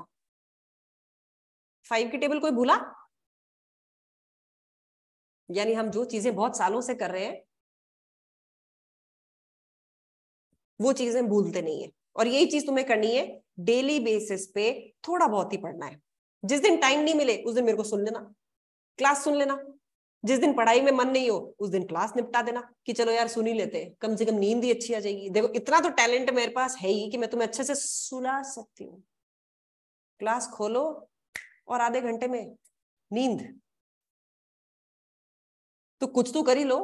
5 की टेबल कोई भूला? यानी हम जो चीजें बहुत सालों से कर रहे हैं वो चीजें भूलते नहीं है। और यही चीज तुम्हें करनी है, डेली बेसिस पे थोड़ा बहुत ही पढ़ना है। जिस दिन टाइम नहीं मिले उस दिन मेरे को सुन लेना, क्लास सुन लेना। जिस दिन पढ़ाई में मन नहीं हो उस दिन क्लास निपटा देना कि चलो यार सुन ही लेते हैं, कम से कम नींद ही अच्छी आ जाएगी। देखो इतना तो टैलेंट मेरे पास है ही कि मैं तुम्हें अच्छे से सुला सकती हूँ। क्लास खोलो और आधे घंटे में नींद। तो कुछ तो कर ही लो,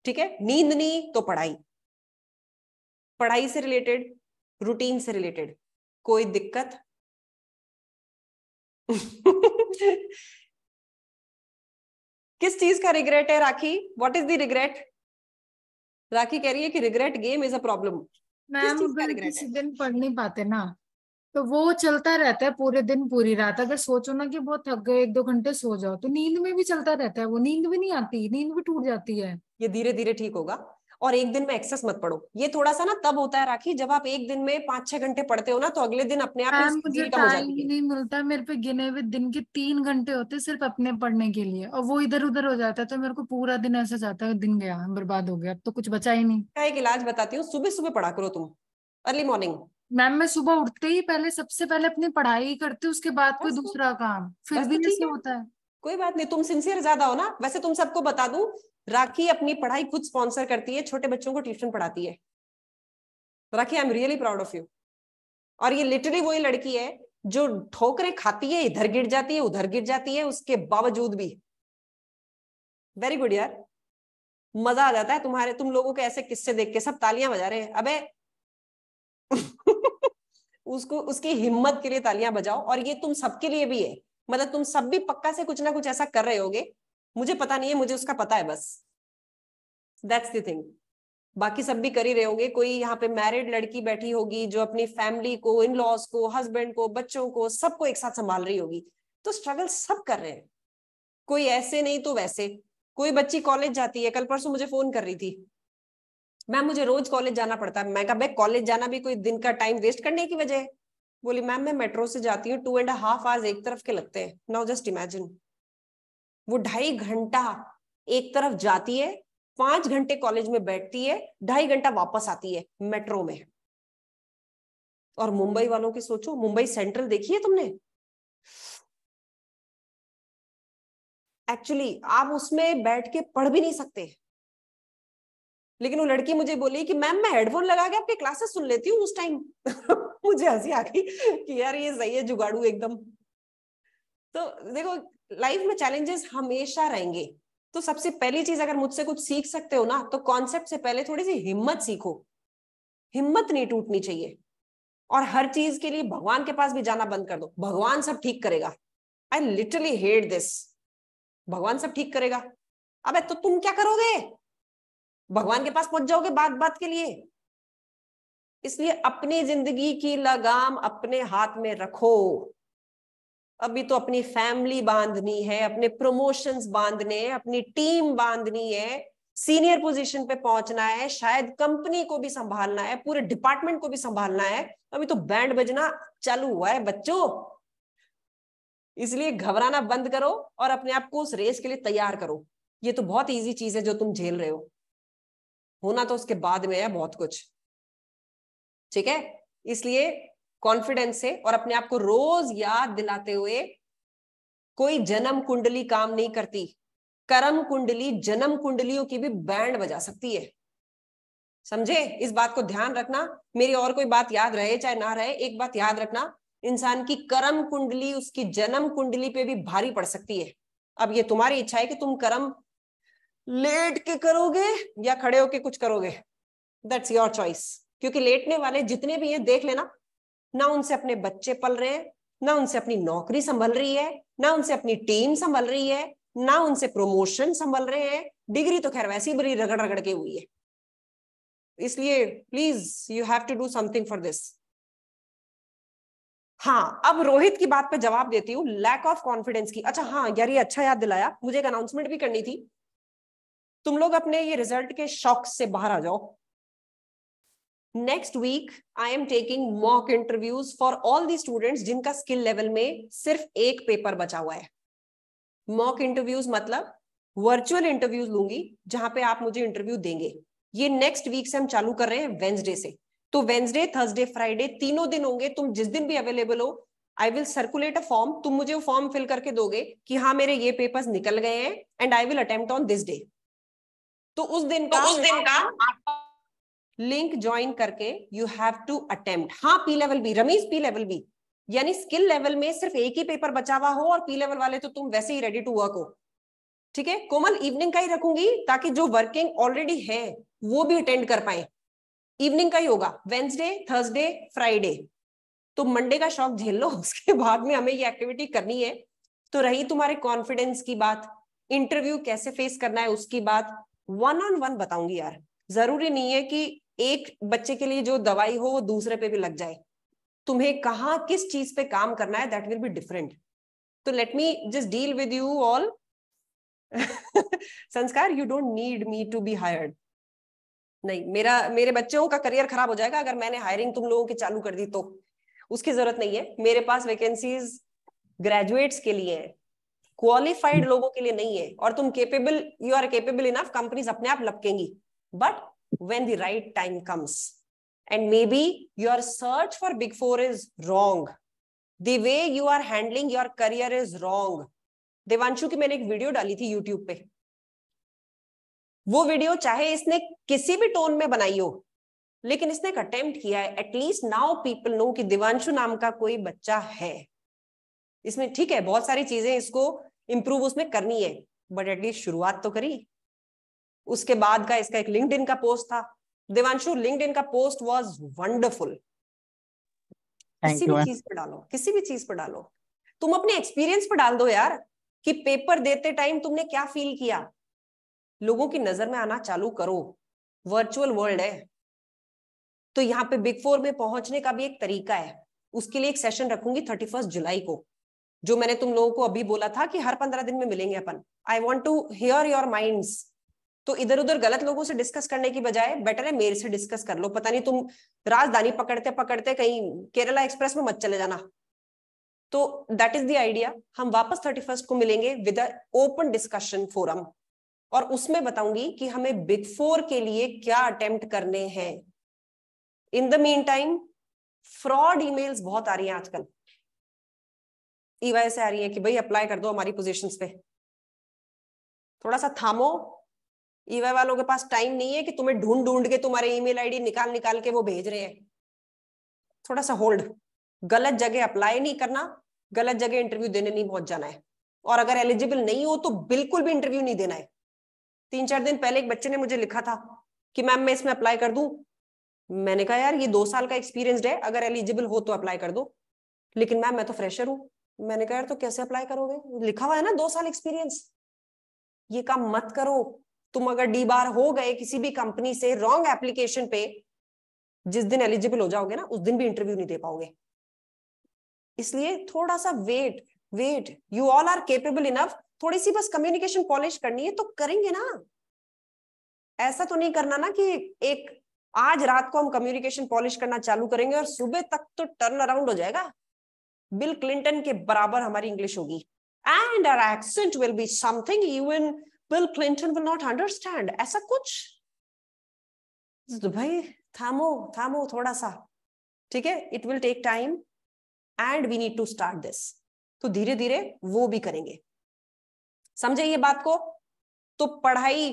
ठीक है? नींद नहीं तो पढ़ाई, पढ़ाई से रिलेटेड, रूटीन से रिलेटेड कोई दिक्कत? किस चीज का रिग्रेट है Rakhi? What is the regret? Rakhi कह रही है कि regret game is a problem. किस मैम चीज का अगर रिग्रेट किसी है? दिन पढ़ नहीं पाते ना तो वो चलता रहता है पूरे दिन पूरी रात। अगर सोचो ना कि बहुत थक गए 1-2 घंटे सो जाओ तो नींद में भी चलता रहता है, वो नींद भी नहीं आती, नींद भी टूट जाती है। ये धीरे धीरे ठीक होगा। और एक दिन में एक्सेस मत पढ़ो, ये थोड़ा सा ना तब होता है राखी जब आप एक दिन में 5-6 घंटे पढ़ते हो ना, तो अगले दिन अपने आप ही मैम उसकी मुझे स्पीड कम हो टाइम जाती ही है। नहीं मिलता, मेरे पे गिने हुए दिन के 3 घंटे होते सिर्फ अपने पढ़ने के लिए, और वो इधर उधर हो जाता है तो मेरे को पूरा दिन ऐसा जाता है, दिन गया बर्बाद हो गया, अब तो कुछ बचा ही नहीं। का एक इलाज बताती हूँ, सुबह सुबह पढ़ा करो तुम, अर्ली मॉर्निंग। मैम मैं सुबह उठते ही पहले सबसे पहले अपनी पढ़ाई करती हूँ, उसके बाद कोई बस तो दूसरा काम, फिर बस तो भी ठीक ऐसे है, होता है। कोई बात नहीं, तुम सिंसियर ज्यादा हो ना। वैसे तुम सबको बता दूं, राखी अपनी पढ़ाई खुद स्पॉन्सर करती है, छोटे बच्चों को ट्यूशन पढ़ाती है। Rakhi I am really proud of you. और ये लिटरली वही लड़की है जो ठोकरें खाती है, इधर गिर जाती है उधर गिर जाती है, उसके बावजूद भी। वेरी गुड यार, मजा आ जाता है तुम लोगों के ऐसे किस्से देख के, सब तालियां बजा रहे हैं। अबे उसको उसकी हिम्मत के लिए तालियां बजाओ। और ये तुम सबके लिए भी है, मतलब तुम सब भी पक्का से कुछ ना कुछ ऐसा कर रहे होगे, मुझे पता नहीं है, मुझे उसका पता है बस। That's the thing. बाकी सब भी कर ही रहे होंगे। कोई यहाँ पे मैरिड लड़की बैठी होगी जो अपनी फैमिली को, इन लॉज को, हस्बैंड को, बच्चों को, सबको एक साथ संभाल रही होगी। तो स्ट्रगल सब कर रहे हैं, कोई ऐसे नहीं तो वैसे। कोई बच्ची कॉलेज जाती है, कल परसों मुझे फोन कर रही थी, मैम मुझे रोज कॉलेज जाना पड़ता है। मैं कहा भाई कॉलेज जाना भी कोई दिन का टाइम वेस्ट करने की वजह है? बोली मैम मैं मेट्रो से जाती हूँ, 2.5 आवर्स एक तरफ के लगते हैं। नाउ जस्ट इमेजिन, वो 2.5 घंटा एक तरफ जाती है, 5 घंटे कॉलेज में बैठती है, 2.5 घंटा वापस आती है मेट्रो में। और मुंबई वालों की सोचो, मुंबई सेंट्रल देखी है तुमने? एक्चुअली आप उसमें बैठ के पढ़ भी नहीं सकते, लेकिन वो लड़की मुझे बोली कि मैम मैं हेडफोन लगा के आपके क्लासेस सुन लेती हूँ उस टाइम। मुझे हंसी आ गई कि यार ये सही है, जुगाड़ू एकदम। तो देखो लाइफ में चैलेंजेस हमेशा रहेंगे। तो सबसे पहली चीज, अगर मुझसे कुछ सीख सकते हो ना, तो कॉन्सेप्ट से पहले थोड़ी सी हिम्मत सीखो। हिम्मत नहीं टूटनी चाहिए। और हर चीज के लिए भगवान के पास भी जाना बंद कर दो, भगवान सब ठीक करेगा। आई लिटरली हेट दिस, भगवान सब ठीक करेगा। अबे तो तुम क्या करोगे? भगवान के पास पहुंच जाओगे बात बात के लिए। इसलिए अपनी जिंदगी की लगाम अपने हाथ में रखो। अभी तो अपनी फैमिली बांधनी है, अपने प्रमोशंस बांधने हैं, अपनी टीम बांधनी है, सीनियर पोजीशन पे पहुंचना है, शायद कंपनी को भी संभालना है, पूरे डिपार्टमेंट को भी संभालना है। अभी तो बैंड बजना चालू हुआ है बच्चों। इसलिए घबराना बंद करो और अपने आप को उस रेस के लिए तैयार करो। ये तो बहुत इजी चीज है जो तुम झेल रहे हो, होना तो उसके बाद में है बहुत कुछ। ठीक है, इसलिए कॉन्फिडेंस से और अपने आप को रोज याद दिलाते हुए, कोई जन्म कुंडली काम नहीं करती, कर्म कुंडली जन्म कुंडलियों की भी बैंड बजा सकती है। समझे? इस बात को ध्यान रखना। मेरी और कोई बात याद रहे चाहे ना रहे, एक बात याद रखना, इंसान की कर्म कुंडली उसकी जन्म कुंडली पे भी भारी पड़ सकती है। अब ये तुम्हारी इच्छा है कि तुम कर्म लेट के करोगे या खड़े होके कुछ करोगे, दैट्स योर चॉइस। क्योंकि लेटने वाले जितने भी हैं देख लेना, ना उनसे अपने बच्चे पल रहे हैं, ना उनसे अपनी नौकरी संभल रही है, ना उनसे अपनी टीम संभल रही है, ना उनसे प्रमोशन संभल रहे हैं। डिग्री तो खैर वैसी बड़ी रगड़ रगड़ के हुई है। इसलिए please you have to do something for this. हाँ, अब रोहित की बात पे जवाब देती हूँ, लैक ऑफ कॉन्फिडेंस की। अच्छा हाँ यार, ये अच्छा याद दिलाया, मुझे एक अनाउंसमेंट भी करनी थी। तुम लोग अपने ये रिजल्ट के शॉक से बाहर आ जाओ। Next week I am taking mock interviews for all the students जिनका स्किल लेवल में सिर्फ एक पेपर बचा हुआ है। मॉक इंटरव्यूज मतलब वर्चुअल इंटरव्यूज लूंगी जहां पे आप मुझे इंटरव्यू देंगे। ये नेक्स्ट वीक से हम चालू कर रहे हैं, वेंसडे से। तो वेंसडे, थर्सडे, फ्राइडे तीनों दिन होंगे। तुम जिस दिन भी अवेलेबल हो, I will circulate a form. तुम मुझे वो फॉर्म फिल करके दोगे कि हाँ मेरे ये पेपर्स निकल गए हैं and I will attempt on this day. तो उस दिन का लिंक ज्वाइन करके यू हैव टू अटेम्प्ट। हाँ पी लेवल भी, रमीज पी लेवल भी, यानी स्किल लेवल में सिर्फ एक ही पेपर बचा हुआ हो और पी लेवल वाले तो तुम वैसे ही रेडी टू वर्क हो। ठीक है कोमल, इवनिंग का ही रखूंगी ताकि जो वर्किंग ऑलरेडी है वो भी अटेंड कर पाए। इवनिंग का ही होगा, वेंसडे, थर्सडे, फ्राइडे। तो मंडे का शौक झेल लो, उसके बाद में हमें ये एक्टिविटी करनी है। तो रही तुम्हारे कॉन्फिडेंस की बात, इंटरव्यू कैसे फेस करना है उसकी बात, 1-on-1 बताऊंगी यार। जरूरी नहीं है कि एक बच्चे के लिए जो दवाई हो वो दूसरे पे भी लग जाए। तुम्हें कहाँ किस चीज पे काम करना है, दैट विल बी डिफरेंट। तो let me just deal with you all. Sanskar, you don't need me to be hired. नहीं, मेरे बच्चों का करियर खराब हो जाएगा अगर मैंने हायरिंग तुम लोगों की चालू कर दी, तो उसकी जरूरत नहीं है। मेरे पास वैकेंसीज ग्रेजुएट्स के लिए है, क्वालिफाइड लोगों के लिए नहीं है। और तुम capable, you are capable enough, companies अपने आप लपकेंगी। But when the right time comes, and maybe your search for Big Four is wrong, the way you are handling your career is wrong. Devanshu की मैंने एक वीडियो डाली थी YouTube पे। वो वीडियो चाहे इसने किसी भी टोन में बनाई हो, लेकिन इसने एक अटेम्प्ट किया है। एटलीस्ट नाउ पीपल नो कि देवांशु नाम का कोई बच्चा है इसमें। ठीक है, बहुत सारी चीजें इसको इंप्रूव उसमें करनी है, बट एटलीस्ट शुरुआत तो करी। उसके बाद का इसका एक लिंक्डइन का पोस्ट था। देवांशु, लिंक्डइन का पोस्ट वाज वंडरफुल। किसी भी चीज पर डालो, किसी भी चीज पर डालो, तुम अपने एक्सपीरियंस पर डाल दो यार, कि पेपर देते टाइम तुमने क्या फील किया। लोगों की नजर में आना चालू करो। वर्चुअल वर्ल्ड है, तो यहाँ पे बिग फोर में पहुंचने का भी एक तरीका है। उसके लिए एक सेशन रखूंगी 31 जुलाई को, जो मैंने तुम लोगों को अभी बोला था कि हर 15 दिन में मिलेंगे अपन। I want to hear your minds. तो इधर उधर गलत लोगों से डिस्कस करने की बजाय बेटर है मेरे से डिस्कस कर लो। पता नहीं तुम राजधानी पकड़ते पकड़ते कहीं केरला एक्सप्रेस में मत चले जाना। तो दैट इज द आइडिया। हम वापस 31 को मिलेंगे with a open discussion forum, और उसमें बताऊंगी कि हमें बिग फोर के लिए क्या अटेम्प्ट करने हैं। In the mean time fraud emails बहुत आ रही हैं आजकल। ईवाई से आ रही है कि भाई अप्लाई कर दो हमारी पोजीशंस पे। थोड़ा सा थामो, ईवाई वालों के पास टाइम नहीं है कि तुम्हें ढूंढ ढूंढ के तुम्हारे ईमेल आईडी निकाल निकाल के वो भेज रहे हैं। थोड़ा सा होल्ड, गलत जगह अप्लाई नहीं करना, गलत जगह इंटरव्यू देने नहीं पहुंच जाना है, और अगर एलिजिबल नहीं हो तो बिल्कुल भी इंटरव्यू नहीं देना है। 3-4 दिन पहले एक बच्चे ने मुझे लिखा था कि मैम मैं इसमें अप्लाई कर दूं। मैंने कहा यार ये 2 साल का एक्सपीरियंस है, अगर एलिजिबल हो तो अप्लाई कर दो। लेकिन मैम मैं तो फ्रेशर हूं। मैंने कहा यार तो कैसे अप्लाई करोगे, लिखा हुआ है ना 2 साल एक्सपीरियंस। ये काम मत करो। तुम अगर डी बार हो गए किसी भी कंपनी से रॉन्ग एप्लीकेशन पे, जिस दिन एलिजिबल हो जाओगे ना उस दिन भी इंटरव्यू नहीं दे पाओगे। इसलिए थोड़ा सा wait, you all are capable enough. थोड़ी सी बस कम्युनिकेशन पॉलिश करनी है तो करेंगे ना। ऐसा तो नहीं करना ना कि एक आज रात को हम कम्युनिकेशन पॉलिश करना चालू करेंगे और सुबह तक तो टर्न अराउंड हो जाएगा, बिल क्लिंटन के बराबर हमारी इंग्लिश होगी, and our accent will be something even Bill Clinton will not understand, ऐसा कुछ। तो भाई थामो थोड़ा सा, ठीक है। It will take time and we need to start this. तो धीरे धीरे वो भी करेंगे, समझे ये बात को। तो पढ़ाई,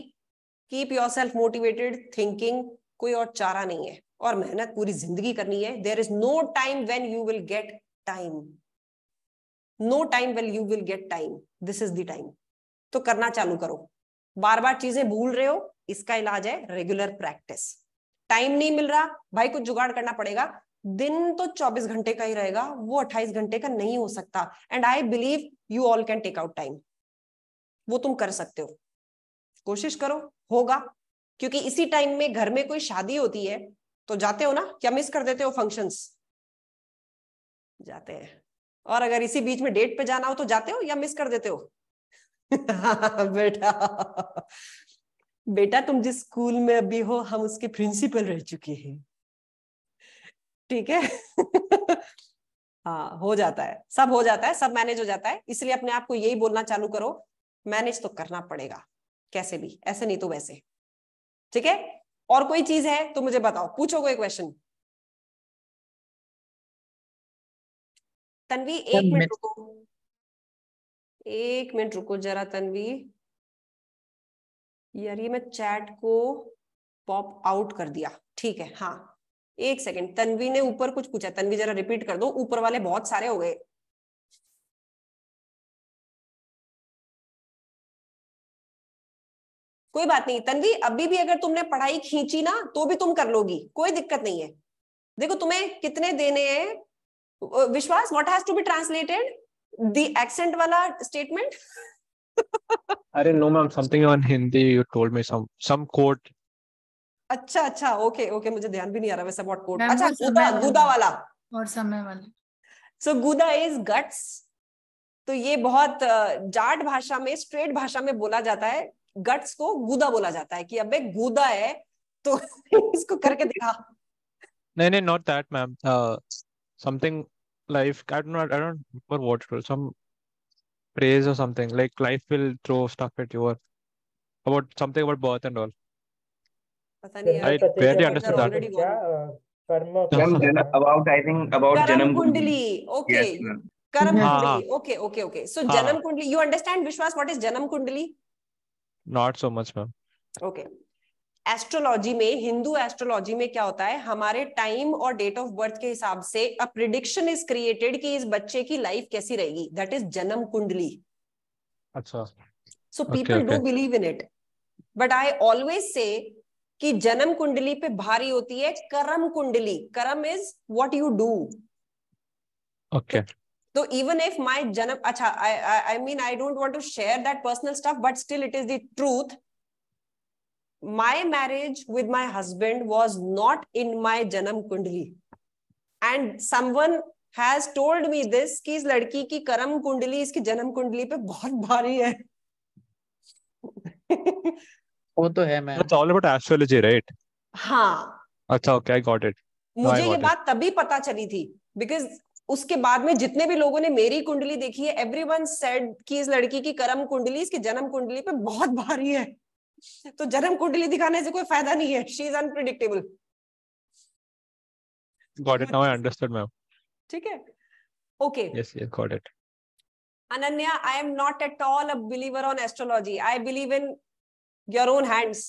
कीप योरसेल्फ मोटिवेटेड, थिंकिंग, कोई और चारा नहीं है, और मेहनत पूरी जिंदगी करनी है। There is no time when you will get time, no time when you will get time, this is the time. तो करना चालू करो। बार बार चीजें भूल रहे हो, इसका इलाज है रेगुलर प्रैक्टिस। टाइम नहीं मिल रहा भाई, कुछ जुगाड़ करना पड़ेगा। दिन तो 24 घंटे का ही रहेगा, वो 28 घंटे का नहीं हो सकता। And I believe you all can take out time, वो तुम कर सकते हो, कोशिश करो, होगा। क्योंकि इसी टाइम में घर में कोई शादी होती है तो जाते हो ना, क्या मिस कर देते हो फंक्शंस? जाते हैं। और अगर इसी बीच में डेट पे जाना हो तो जाते हो या मिस कर देते हो? बेटा तुम जिस स्कूल में अभी हो हम उसके प्रिंसिपल रह चुके हैं, ठीक है। हाँ हो जाता है, सब हो जाता है, सब मैनेज हो जाता है। इसलिए अपने आप को यही बोलना चालू करो, मैनेज तो करना पड़ेगा कैसे भी, ऐसे नहीं तो वैसे, ठीक है। और कोई चीज है तो मुझे बताओ, पूछो कोई क्वेश्चन। तन्वी एक मिनट रुको, 1 मिनट रुको जरा तन्वी। यार ये मैं चैट को पॉप आउट कर दिया, ठीक है। हाँ 1 सेकेंड, तन्वी ने ऊपर कुछ पूछा, तन्वी जरा रिपीट कर दो, ऊपर वाले बहुत सारे हो गए। कोई बात नहीं तन्वी, अभी भी अगर तुमने पढ़ाई खींची ना तो भी तुम कर लोगी, कोई दिक्कत नहीं है। देखो तुम्हें कितने देने हैं। Vishwas, what has to be translated, the accent वाला स्टेटमेंट? अरे no ma'am, something on Hindi you told me, some quote. अच्छा ओके ओके, मुझे ध्यान भी नहीं आ रहा वैसे व्हाट कोट। मैम अच्छा वो समय गुदा वाला। और समय वाला। सो गुदा इज गट्स। तो ये बहुत जाट भाषा में, स्ट्रेट भाषा में बोला जाता है, गट्स को गुदा बोला जाता है कि अबे गुदा है तो इसको करके दिखा। नहीं, not that, ma'am. Something life. I don't remember what it was. Some praise or something. Like life will throw stuff at you, or about something about birth and all. पता नहीं I यार, barely they're understood that. already gone. Ma'am, about I think about Karam Janam Kundali. Okay. Yes, ma'am. Karam हाँ, Kundali. Okay. So हाँ, Janam Kundali, you understand Vishwas what is Janam Kundali? not so much, ma'am. Okay. Astrology में, Hindu astrology में क्या होता है, हमारे time और date of birth के हिसाब से अ प्रिडिक्शन इज क्रिएटेड कि इस बच्चे की लाइफ कैसी रहेगी, दैट इज जन्म कुंडली। अच्छा। So people do believe in it, but I always say कि जन्म कुंडली पे भारी होती है कर्म कुंडली। Karma is what you do. Okay. तो इवन इफ माय जन्म, अच्छा I mean I don't want to share that personal stuff, but still it is the truth. My marriage with my husband was not in my janam kundali, and someone has told me this कि इस लड़की की कर्म कुंडली इसकी जन्म कुंडली पे बहुत भारी है। वो तो है ma'am. It's all about astrology, right? हाँ अच्छा, okay, I got it. No, I मुझे ये got it. बात तभी पता चली थी, बिकॉज उसके बाद में जितने भी लोगों ने मेरी कुंडली देखी है, एवरीवन सेड कि इस लड़की की कर्म कुंडली इसकी जन्म कुंडली पे बहुत भारी है। तो जन्म कुंडली दिखाने से कोई फायदा नहीं है, she is unpredictable. Got it. Now I understood, ma'am. ठीक है, okay. Yes, got it. Ananya, I am not at all a believer on astrology. I believe in your own hands,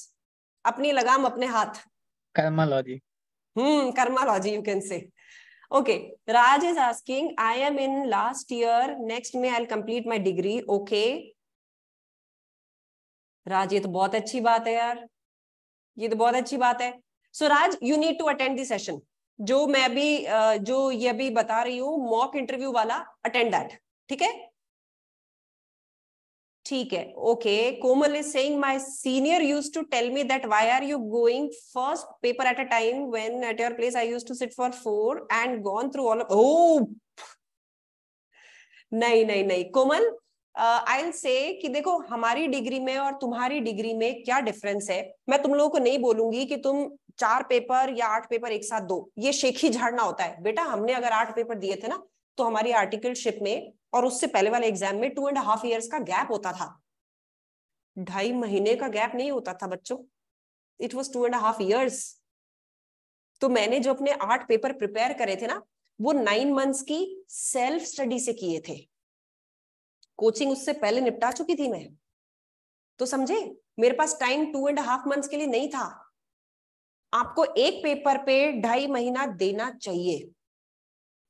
अपनी लगाम अपने हाथ। कर्मालॉजी। कर्मालॉजी you can say. Okay, Raj is asking, I am in last year, next May I'll complete my degree. Okay. Raj, ये तो बहुत अच्छी बात है यार, ये तो बहुत अच्छी बात है। So Raj, you need to attend the session. जो मैं भी जो ये भी बता रही हूँ मॉक इंटरव्यू वाला, attend that. ठीक है? ठीक है, okay. Komal is saying my senior used to tell me that why are you going first paper at a time when at your place I used to sit for 4 and gone through all. Oh नहीं नहीं नहीं कोमल, I will say कि देखो हमारी degree में और तुम्हारी degree में क्या डिफरेंस है। मैं तुम लोगों को नहीं बोलूंगी कि तुम 4 पेपर या 8 पेपर एक साथ दो, ये शेख ही झाड़ना होता है। बेटा हमने अगर 8 पेपर दिए थे ना, तो हमारी आर्टिकलशिप में और उससे पहले वाले एग्जाम में 2.5 years का गैप होता था, 2.5 महीने का गैप नहीं होता था बच्चों, इट वॉज 2.5 years। तो मैंने जो अपने 8 पेपर प्रिपेयर करे थे ना, वो 9 months की सेल्फ स्टडी से किए थे, कोचिंग उससे पहले निपटा चुकी थी मैं। तो समझे, मेरे पास टाइम 2.5 months के लिए नहीं था। आपको एक पेपर पे 2.5 महीना देना चाहिए,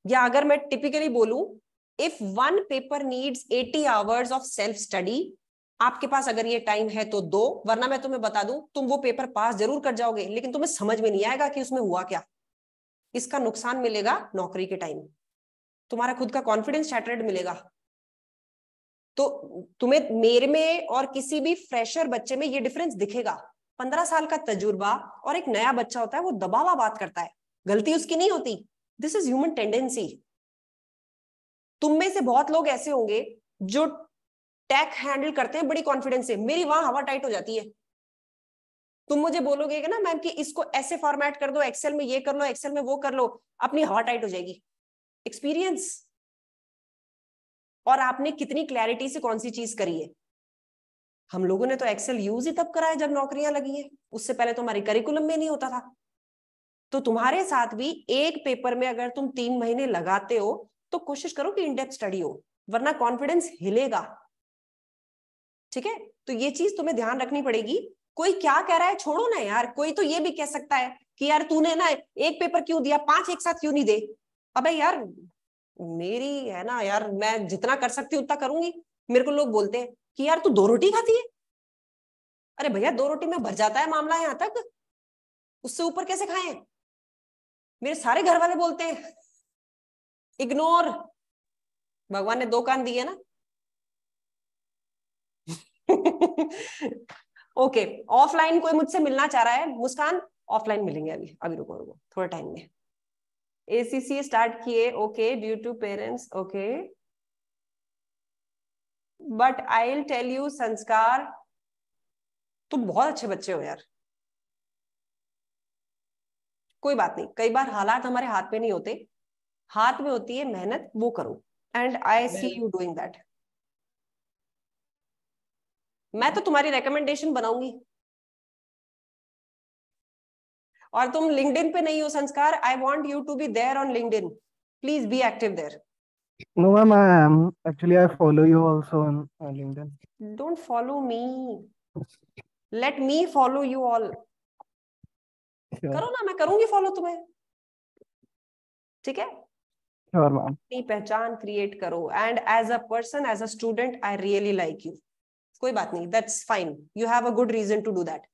या अगर मैं टिपिकली बोलूं, if one paper needs 80 hours of self study, आपके पास अगर ये टाइम है तो दो, वरना मैं तुम्हें बता दूं तुम वो पेपर पास जरूर कर जाओगे, लेकिन तुम्हें समझ में नहीं आएगा कि उसमें हुआ क्या। इसका नुकसान मिलेगा नौकरी के टाइम, तुम्हारा खुद का कॉन्फिडेंस शैटर्ड मिलेगा। तो तुम्हें मेरे में और किसी भी फ्रेशर बच्चे में ये डिफरेंस दिखेगा। 15 साल का तजुर्बा और एक नया बच्चा होता है, वो दबा हुआ बात करता है, गलती उसकी नहीं होती। This is human tendency. तुम में से बहुत लोग ऐसे होंगे जो टैग हैंडल करते हैं बड़ी कॉन्फिडेंस से, मेरी वहां हवा टाइट हो जाती है। तुम मुझे बोलोगे ना मैम कि इसको ऐसे फॉर्मेट कर दो, एक्सेल में ये कर लो, एक्सेल में वो कर लो, अपनी हवा टाइट हो जाएगी। एक्सपीरियंस और आपने कितनी क्लैरिटी से कौन सी चीज करी है। हम लोगों ने तो एक्सेल यूज ही तब करा है जब नौकरियां लगी है, उससे पहले तो हमारे करिकुलम में नहीं होता था। तो तुम्हारे साथ भी एक पेपर में अगर तुम 3 महीने लगाते हो तो कोशिश करो कि इन डेप्थ स्टडी हो, वरना कॉन्फिडेंस हिलेगा। ठीक है, तो ये चीज तुम्हें ध्यान रखनी पड़ेगी। कोई क्या कह रहा है छोड़ो ना यार, कोई तो ये भी कह सकता है कि यार तूने ना एक पेपर क्यों दिया, 5 एक साथ क्यों नहीं दे। अबे यार मेरी है ना यार, मैं जितना कर सकती हूँ उतना करूंगी। मेरे को लोग बोलते हैं कि यार तू 2 रोटी खाती है। अरे भैया 2 रोटी में भर जाता है मामला यहाँ तक, उससे ऊपर कैसे खाएं। मेरे सारे घर वाले बोलते हैं इग्नोर, भगवान ने 2 कान दिए ना। ओके, ऑफलाइन कोई मुझसे मिलना चाह रहा है, मुस्कान ऑफलाइन मिलेंगे अभी, अभी रुको रुको थोड़ा टाइम में। ACC स्टार्ट किए, okay, due to parents, okay, but I will tell you Sanskar, तुम बहुत अच्छे बच्चे हो यार। कोई बात नहीं, कई बार हालात हमारे हाथ में नहीं होते, हाथ में होती है मेहनत, वो करो, and I see you doing that. मैं तो तुम्हारी रिकमेंडेशन बनाऊंगी। और तुम लिंक्डइन पे नहीं हो Sanskar, I want you to be there on LinkedIn, please be active there. No, ma'am. Actually, I follow you also on LinkedIn. Don't follow me, let me follow you all. Sure. करो ना, मैं करूंगी follow तुम्हें। ठीक है, Sure, ma'am. अपनी पहचान create करो, and as a person, as a student, I really like you. कोई बात नहीं, that's fine, you have a good reason to do that.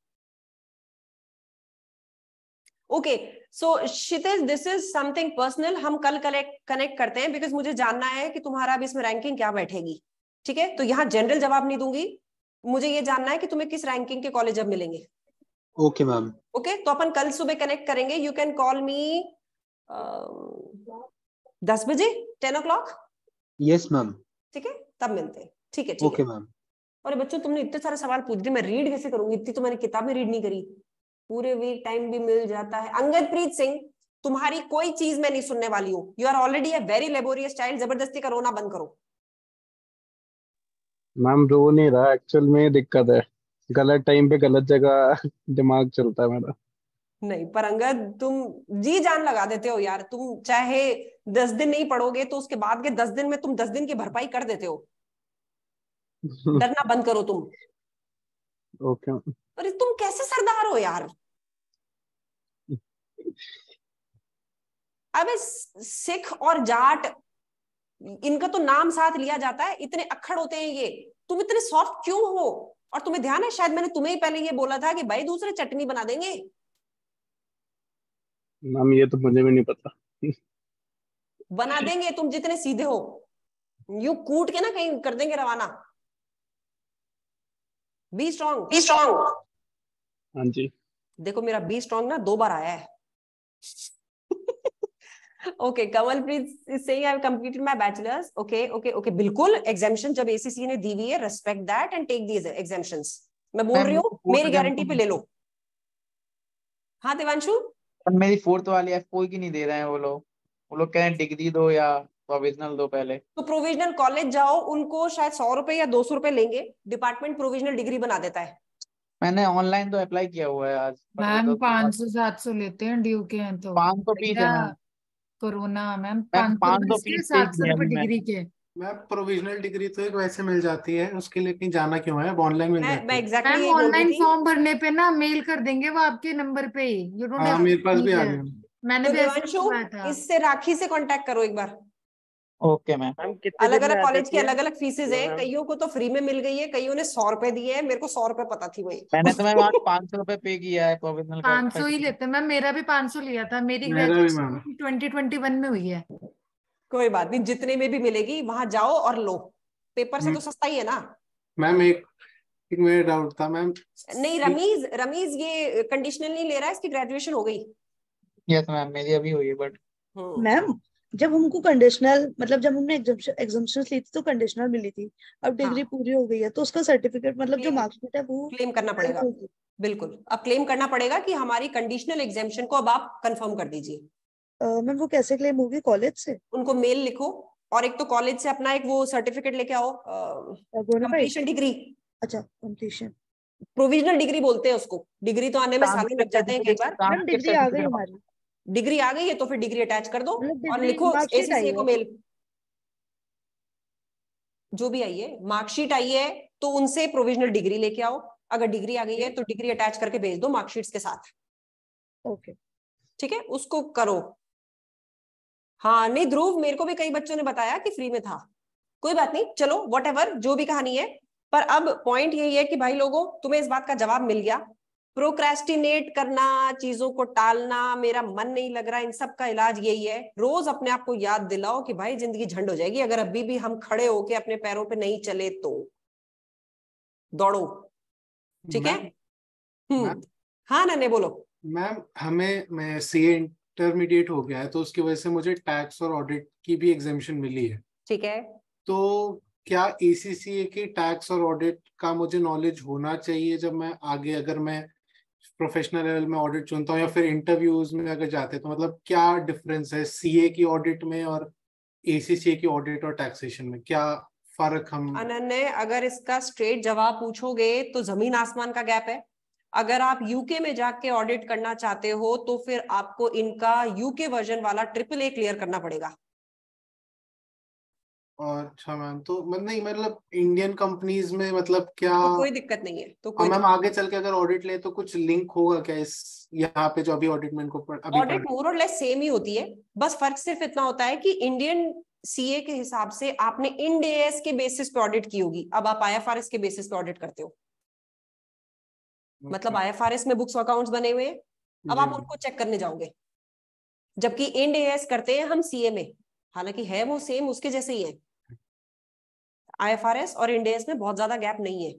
Okay, so Kshitij, this is something personal, हम कल कनेक्ट करते हैं, बिकॉज मुझे जानना है कि तुम्हारा अभी इसमें रैंकिंग क्या बैठेगी। ठीक है, तो यहाँ जनरल जवाब नहीं दूंगी, मुझे ये जानना है कि तुम्हें किस रैंकिंग के कॉलेज अब मिलेंगे। Okay ma'am. ओके, तो अपन कल सुबह कनेक्ट करेंगे। यू कैन कॉल मी 10 बजे, 10 o'clock। Yes ma'am. ठीक है, तब मिलते हैं। ठीक है, ठीक ओके है। मैम। और बच्चों तुमने इतने सारे सवाल पूछ दिए, मैं रीड कैसे करूंगी, इतनी तो मैंने किताबें रीड नहीं करी। पूरे वीक टाइम भी मिल जाता है। अंगद प्रीत सिंह, तुम्हारी कोई चीज मैं नहीं सुनने वाली हूँ, you are already a very laborious child, जबरदस्ती का रोना बंद करो। मैम रो नहीं रहा, एक्चुअल में दिक्कत है, गलत टाइम पे गलत जगह दिमाग चलता है मेरा। नहीं पर अंगद, तुम जी जान लगा देते हो यार, तुम चाहे 10 दिन नहीं पढ़ोगे तो उसके बाद के 10 दिन में तुम 10 दिन की भरपाई कर देते हो। डरना बंद करो तुम। Okay ma'am. अरे तुम कैसे सरदार हो यार? अबे सिख और जाट, इनका तो नाम साथ लिया जाता है, इतने अक्खड़ होते हैं ये। तुम इतने सॉफ्ट क्यों हो? और तुम्हें ध्यान है, शायद मैंने तुम्हें ही पहले ये बोला था कि भाई दूसरे चटनी बना देंगे। मैम ये तो मुझे भी नहीं पता। बना देंगे, तुम जितने सीधे हो। यू कूट के ना कहीं कर देंगे रवाना। Be strong, be strong. हाँ जी। देखो मेरा बी स्ट्रॉन्ग ना 2 बार आया है। Okay, Kamalpreet is saying I have completed my bachelors. Okay okay okay, बिल्कुल एग्जामिशन जब एसीसी ने दी हुई है, respect that and take these examinations. मैं बोल मैम रही हूँ, मेरी गारंटी पे ले लो। हाँ देवांशु? मेरी 4th वाली एफ कोई की नहीं दे रहे हैं वो लोग कह रहे हैं डिग्री दो या प्रोविजनल दो पहले। तो प्रोविजनल कॉलेज जाओ, उनको शायद 100 रुपए या 200 रुपए लेंगे, डिपार्टमेंट प्रोविजनल डिग्री बना देता है। मैंने ऑनलाइन तो अप्लाई किया हुआ है आज, मैम 500-700 लेते हैं, ड्यू के हैं तो 500 फीस है मैम। कोरोना मैम मैम 500 रुपए 500 इसके, फीस 700 दिया रुपए मैंने। डिग्री के। मैम प्रोविजनल डिग्री तो एक वैसे मिल जाती है, उसके लिए कहीं जाना क्यों है, अब ऑनलाइन मिल जाती मैं है। एग्जैक्टली मैम यही बोल रही ऑनलाइन थी। फॉर्म भरने पे ना मेल कर देंगे वो आपके नंबर पे ही, यू डोंट हाँ हैव मेरे पास भी आ है। गया। मैंने तो भी ऐसे देवांशु, करवाया था। इससे राखी से कांटेक्ट करो एक बार। Okay ma'am. मैम कितने अलग दिन में अलग आ कॉलेज की जाती है? अलग अलग फीसेज लो हैं, मैम। कईयों को तो फ्री में मिल गई है, कईयों ने 100 रुपए दिए हैं, मेरे को 100 रुपए पता थी वही। मैंने तो मैम आज 500 रुपए पे किया है प्रोविजनल का 500 ही लेते हैं मैम, मेरा भी 500 लिया था। मेरी मेरा भी मैम। ग्रेजुएशन 2021 में हुई है। कोई बात नहीं, जितने में भी मिलेगी वहां जाओ और लो, पेपर से तो हम्म, सस्ता ही है ना। मैम एक मेरा डाउट था मैम। नहीं रमीज, रमीज ये कंडीशनल नहीं ले रहा है, इसकी ग्रेजुएशन हो गई। यस मैम मेरी अभी हुई है बट मैम जब हमको कंडीशनल, मतलब जब हमने एग्जाम्पशन ली थी तो कंडीशनल मिली थी, अब डिग्री हाँ, पूरी हो गई है तो उसका सर्टिफिकेट, मतलब जो क्लेम मार्कशीट है वो क्लेम करना पड़ेगा। बिल्कुल, अब क्लेम करना पड़ेगा कि हमारी कंडीशनल एग्जामिशन को अब आप कंफर्म कर दीजिए। मैम वो कैसे क्लेम होगी, कॉलेज से? उनको मेल लिखो, और एक तो कॉलेज से अपना एक वो सर्टिफिकेट लेके आओ, बोनाफाइड? Completion degree. अच्छा कंप्लीशन। प्रोविजनल डिग्री बोलते हैं उसको, डिग्री तो आने में सालों लग जाते हैं कई बार। मैम डिग्री आ गई हमारी। डिग्री आ गई है तो फिर डिग्री अटैच कर दो मतलब और डिग्री लिखो मार्कशीट आई एसीसी को है। मेल। जो भी आई है, मार्कशीट आई है तो उनसे प्रोविजनल डिग्री लेके आओ। अगर डिग्री आ गई है तो डिग्री अटैच करके भेज दो मार्कशीट्स के साथ। ओके ठीक है, उसको करो। हाँ नहीं ध्रुव, मेरे को भी कई बच्चों ने बताया कि फ्री में था। कोई बात नहीं, चलो व्हाटएवर जो भी कहानी है। पर अब पॉइंट यही है कि भाई लोगों, तुम्हें इस बात का जवाब मिल गया। प्रोक्रेस्टिनेट करना, चीजों को टालना, मेरा मन नहीं लग रहा, इन सब का इलाज यही है, रोज अपने आप को याद दिलाओ कि भाई जिंदगी झंड हो जाएगी अगर अभी भी हम खड़े होके अपने पैरों पे नहीं चले तो। दौड़ो, ठीक है? हाँ नन्हे बोलो। मैम मैं सीए इंटरमीडिएट हो गया है तो उसकी वजह से मुझे टैक्स और ऑडिट की भी एग्जामिशन मिली है। ठीक है, तो क्या एसीसीए की टैक्स और ऑडिट का मुझे नॉलेज होना चाहिए जब मैं आगे, अगर मैं प्रोफेशनल लेवल में ऑडिट चुनता हूँ या फिर इंटरव्यूज में अगर जाते, तो मतलब क्या डिफरेंस है सीए की ऑडिट में और एसीसीए की ऑडिट और टैक्सेशन में, क्या फर्क हम? अनन्य, अगर इसका स्ट्रेट जवाब पूछोगे तो जमीन आसमान का गैप है। अगर आप यूके में जाके ऑडिट करना चाहते हो तो फिर आपको इनका यूके वर्जन वाला AAA क्लियर करना पड़ेगा। अच्छा मैम, तो नहीं मतलब इंडियन कंपनीज में मतलब क्या? तो कोई दिक्कत नहीं है, तो कोई मैम आगे चल के अगर ऑडिट ले तो कुछ लिंक होगा क्या इस यहाँ पे जो अभी ऑडिट में इनको अभी ऑडिट मोर और लेस सेम ही होती है। बस फर्क सिर्फ इतना होता है कि इंडियन सीए के हिसाब से आपने इंड एएस के बेसिस पे ऑडिट की होगी, अब आप आईएफआरएस के बेसिस पे ऑडिट करते हो। मतलब आईएफआरएस में बुक्स अकाउंट्स बने हुए हैं, अब आप उनको चेक करने जाओगे, जबकि इंड एएस करते हैं हम सीए में, हालांकि है वो सेम उसके जैसे ही है। आईएफआरएस और इंड एएस में बहुत ज्यादा गैप नहीं है।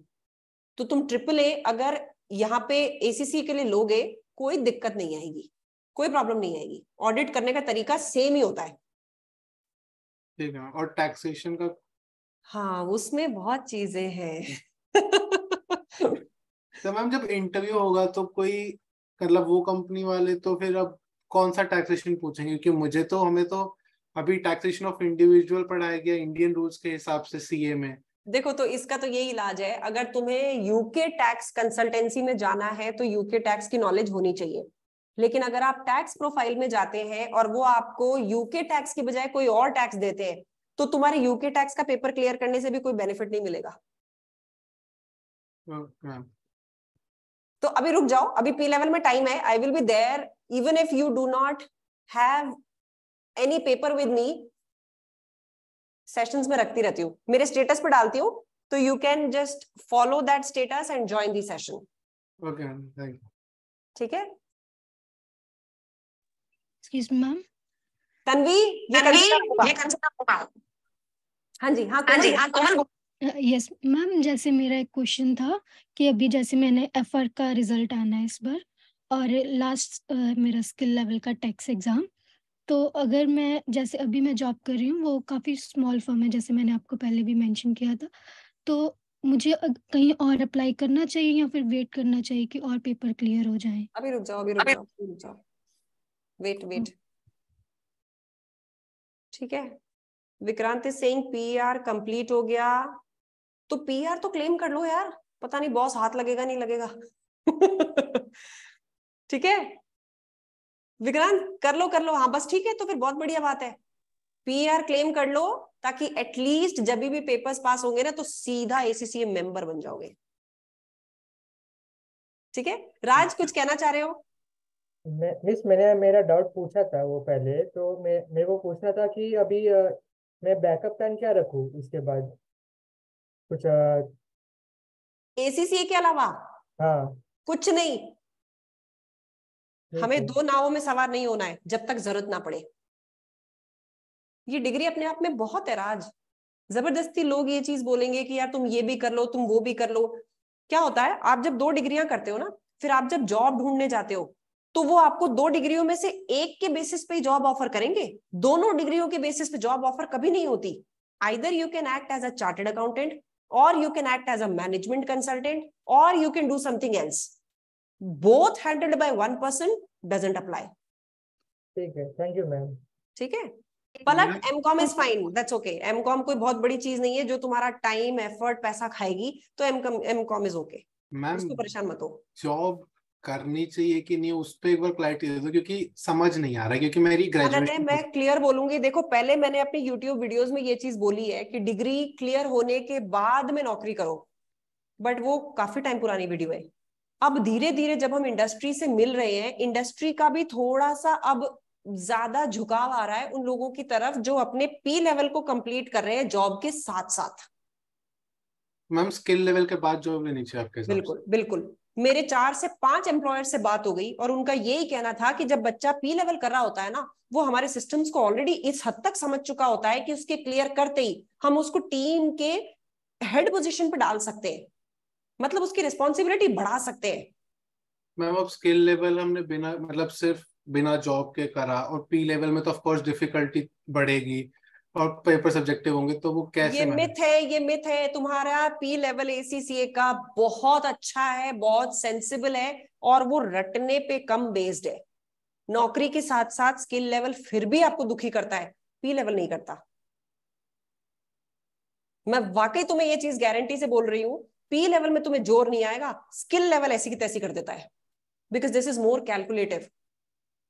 तो तुम AAA अगर यहाँ पे एसीसी के लिए लोगे, कोई दिक्कत नहीं आएगी, कोई प्रॉब्लम नहीं आएगी। ऑडिट करने का तरीका सेम ही होता है। ठीक है, और टैक्सेशन का? हाँ उसमें बहुत चीजें हैं। तो मैम जब इंटरव्यू होगा तो कोई, मतलब वो कंपनी वाले तो फिर अब कौन सा टैक्सेशन पूछेंगे? क्योंकि मुझे तो, हमें तो अभी टैक्सेशन ऑफ इंडिविजुअल पढ़ाया गया इंडियन रूल्स के हिसाब से सीए में। देखो तो इसका तो यही इलाज है, अगर तुम्हें यूके टैक्स कंसल्टेंसी में जाना है तो यूके टैक्स की नॉलेज होनी चाहिए। लेकिन अगर आप टैक्स प्रोफाइल में जाते हैं और वो आपको यूके टैक्स की बजाय कोई और टैक्स देते हैं, तो तुम्हारे यूके टैक्स का पेपर क्लियर करने से भी कोई बेनिफिट नहीं मिलेगा। तो अभी रुक जाओ, अभी पी लेवल में टाइम है. I will be there even if you do not have any paper with me. Sessions में रखती रहती हूँ, मेरे स्टेटस पे डालती हूँ, तो you can just follow that status and join the session. Okay, thank you. ठीक है एक्सक्यूज मी मैम. तन्वी, ये कंसिडर होगा. हाँ जी, हाँ कोमल. यस मैम, जैसे मेरा एक क्वेश्चन था कि अभी जैसे मैंने एफआर का रिजल्ट आना है इस बार, और लास्ट मेरा स्किल लेवल का टैक्स एग्जाम. तो अगर मैं जैसे अभी मैं जॉब कर रही हूँ, वो काफ़ी स्मॉल फर्म है जैसे मैंने आपको पहले भी मेंशन किया था. तो मुझे कहीं और अप्लाई करना चाहिए या फिर वेट करना चाहिए कि और पेपर क्लियर हो जाए? अभी रुक जाओ, अभी रुक जाओ, अभी रुक जाओ. वेट. ठीक है, Vikrant is saying PR complete हो गया, तो पीआर तो क्लेम कर लो यार. पता नहीं बॉस हाथ लगेगा नहीं लगेगा. ठीक है विक्रांत, कर लो. हाँ बस ठीक है, तो फिर बहुत बढ़िया बात है. पीआर क्लेम कर लो, ताकि एटलीस्ट जब भी पेपर्स पास होंगे ना, तो सीधा एसीसीए मेंबर बन जाओगे. ठीक है राज, कुछ कहना चाह रहे हो? मिस, मैंने मेरा डाउट पूछा था वो पहले, तो मेरे को पूछना था कि अभी मैं बैकअप प्लान क्या रखूं इसके बाद कुछ एसीसीए के अलावा हाँ. कुछ नहीं. ठीक हमें है. दो नावों में सवार नहीं होना है जब तक जरूरत ना पड़े. ये डिग्री अपने आप में बहुत है राज. जबरदस्ती लोग ये चीज बोलेंगे कि यार तुम ये भी कर लो, तुम वो भी कर लो. क्या होता है, आप जब 2 डिग्रियां करते हो ना, फिर आप जब जॉब ढूंढने जाते हो, तो वो आपको 2 डिग्रियों में से एक के बेसिस पे जॉब ऑफर करेंगे. दोनों डिग्रियों के बेसिस पे जॉब ऑफर कभी नहीं होती. Either you can act as a chartered accountant, और you can act as a management consultant, और you can do something else. Both handled by one person doesn't apply. ठीक है, थैंक यू मैम. ठीक है Palak, MCom is fine, that's okay. MCom कोई बहुत बड़ी चीज नहीं है जो तुम्हारा टाइम, एफर्ट, पैसा खाएगी. तो एमकॉम इज ओके, मैम उसको परेशान मत हो. जॉब करनी चाहिए कि नहीं, उस पे एक बार क्लैरिटी दे दो, क्योंकि समझ नहीं आ रहा है, क्योंकि मेरी ग्रेजुएशन. मैं क्लियर बोलूंगी. देखो, पहले मैंने अपनी यूट्यूब वीडियोस में ये चीज बोली है कि डिग्री क्लियर होने के बाद में नौकरी करो, बट वो काफी टाइम पुरानी वीडियो है. अब धीरे धीरे जब हम इंडस्ट्री से मिल रहे हैं, इंडस्ट्री का भी थोड़ा सा अब ज्यादा झुकाव आ रहा है उन लोगों की तरफ जो अपने पी लेवल को कंप्लीट कर रहे हैं जॉब के साथ साथ. मैम स्किल लेवल के बाद जॉब लेनी चाहिए आपके हिसाब से? बिल्कुल बिल्कुल. मेरे 4 से 5 एम्प्लॉयर से बात हो गई, और उनका यही कहना था कि जब बच्चा पी लेवल कर रहा होता है ना, वो हमारे सिस्टम्स को ऑलरेडी इस हद तक समझ चुका होता है कि उसके क्लियर करते ही हम उसको टीम के हेड पोजीशन पे डाल सकते हैं. मतलब उसकी रिस्पॉन्सिबिलिटी बढ़ा सकते हैं. मैम अब स्किल लेवल हमने बिना, मतलब सिर्फ बिना जॉब के करा, और पी लेवल में तो ऑफ कोर्स डिफिकल्टी बढ़ेगी और पेपर सब्जेक्टिव होंगे, तो वो कैसे? ये मिथ है. तुम्हारा पी लेवल एसीसीए का बहुत अच्छा है, बहुत सेंसिबल है, और वो रटने पे कम बेस्ड है. नौकरी के साथ साथ स्किल लेवल फिर भी आपको दुखी करता है, पी लेवल नहीं करता. मैं वाकई तुम्हें ये चीज गारंटी से बोल रही हूं. पी लेवल में तुम्हें जोर नहीं आएगा, स्किल लेवल ऐसी की तैसी कर देता है, because this is more calculative.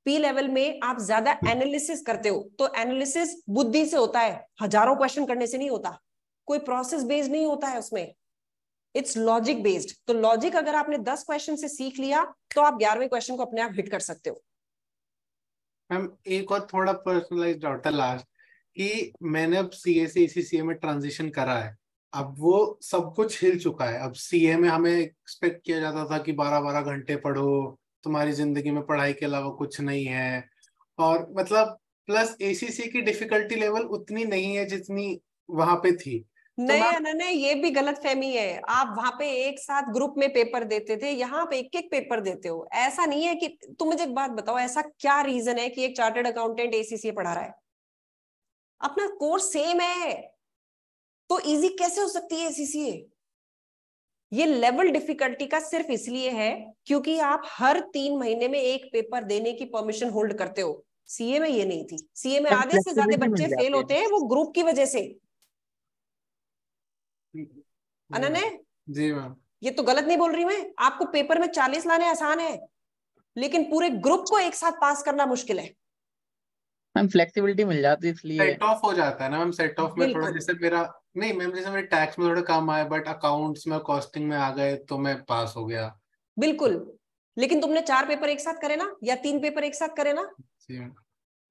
P level में आप ज्यादा एनालिसिस करते हो, तो एनालिसिस बुद्धि से होता है, हजारों क्वेश्चन करने से नहीं होता. कोई प्रोसेस बेस्ड नहीं होता है उसमें, इट्स लॉजिक बेस्ड. तो लॉजिक अगर आपने 10 क्वेश्चन से सीख लिया, तो आप 11वें क्वेश्चन को अपने आप हिट कर सकते हो. मैम एक और थोड़ा पर्सनलाइज्ड डाउट था लास्ट, कि मैंने अब सीए से एसीसीए में ट्रांजिशन करा है. अब वो सब कुछ हिल चुका है. अब सीए में हमें एक्सपेक्ट किया जाता था कि 12-12 घंटे पढ़ो, तुम्हारी जिंदगी में पढ़ाई के अलावा कुछ नहीं है, और मतलब प्लस एसीसीए की डिफिकल्टी लेवल उतनी नहीं है जितनी वहां पे थी. नहीं, ये भी गलत फहमी है. आप वहां पे एक साथ ग्रुप में पेपर देते थे, यहाँ पे एक एक पेपर देते हो. ऐसा नहीं है कि, तुम मुझे एक बात बताओ, ऐसा क्या रीजन है कि एक चार्टर्ड अकाउंटेंट एसीसीए पढ़ा रहा है? अपना कोर्स सेम है, तो इजी कैसे हो सकती है एसीसीए? ये लेवल डिफिकल्टी का सिर्फ इसलिए है क्योंकि आप हर 3 महीने में एक पेपर देने की परमिशन होल्ड करते हो. सीए में ये नहीं थी. सीए में आधे से ज्यादा बच्चे फेल होते हैं वो ग्रुप की वजह से. अनन्या जी मैम, ये तो गलत नहीं बोल रही मैं. आपको पेपर में 40 लाने आसान है, लेकिन पूरे ग्रुप को एक साथ पास करना मुश्किल है. मैम फ्लेक्सिबिलिटी मिल जाती है इसलिए. सेट ऑफ हो जाता है ना मैम. सेट ऑफ में थोड़ा, जैसे मेरा नहीं मैम, जैसे मेरे टैक्स में थोड़ा कम आया, बट अकाउंट्स में कॉस्टिंग में आ गए तो मैं पास हो गया. बिल्कुल, लेकिन तुमने 4 पेपर एक साथ करे ना, या 3 पेपर एक साथ करे ना,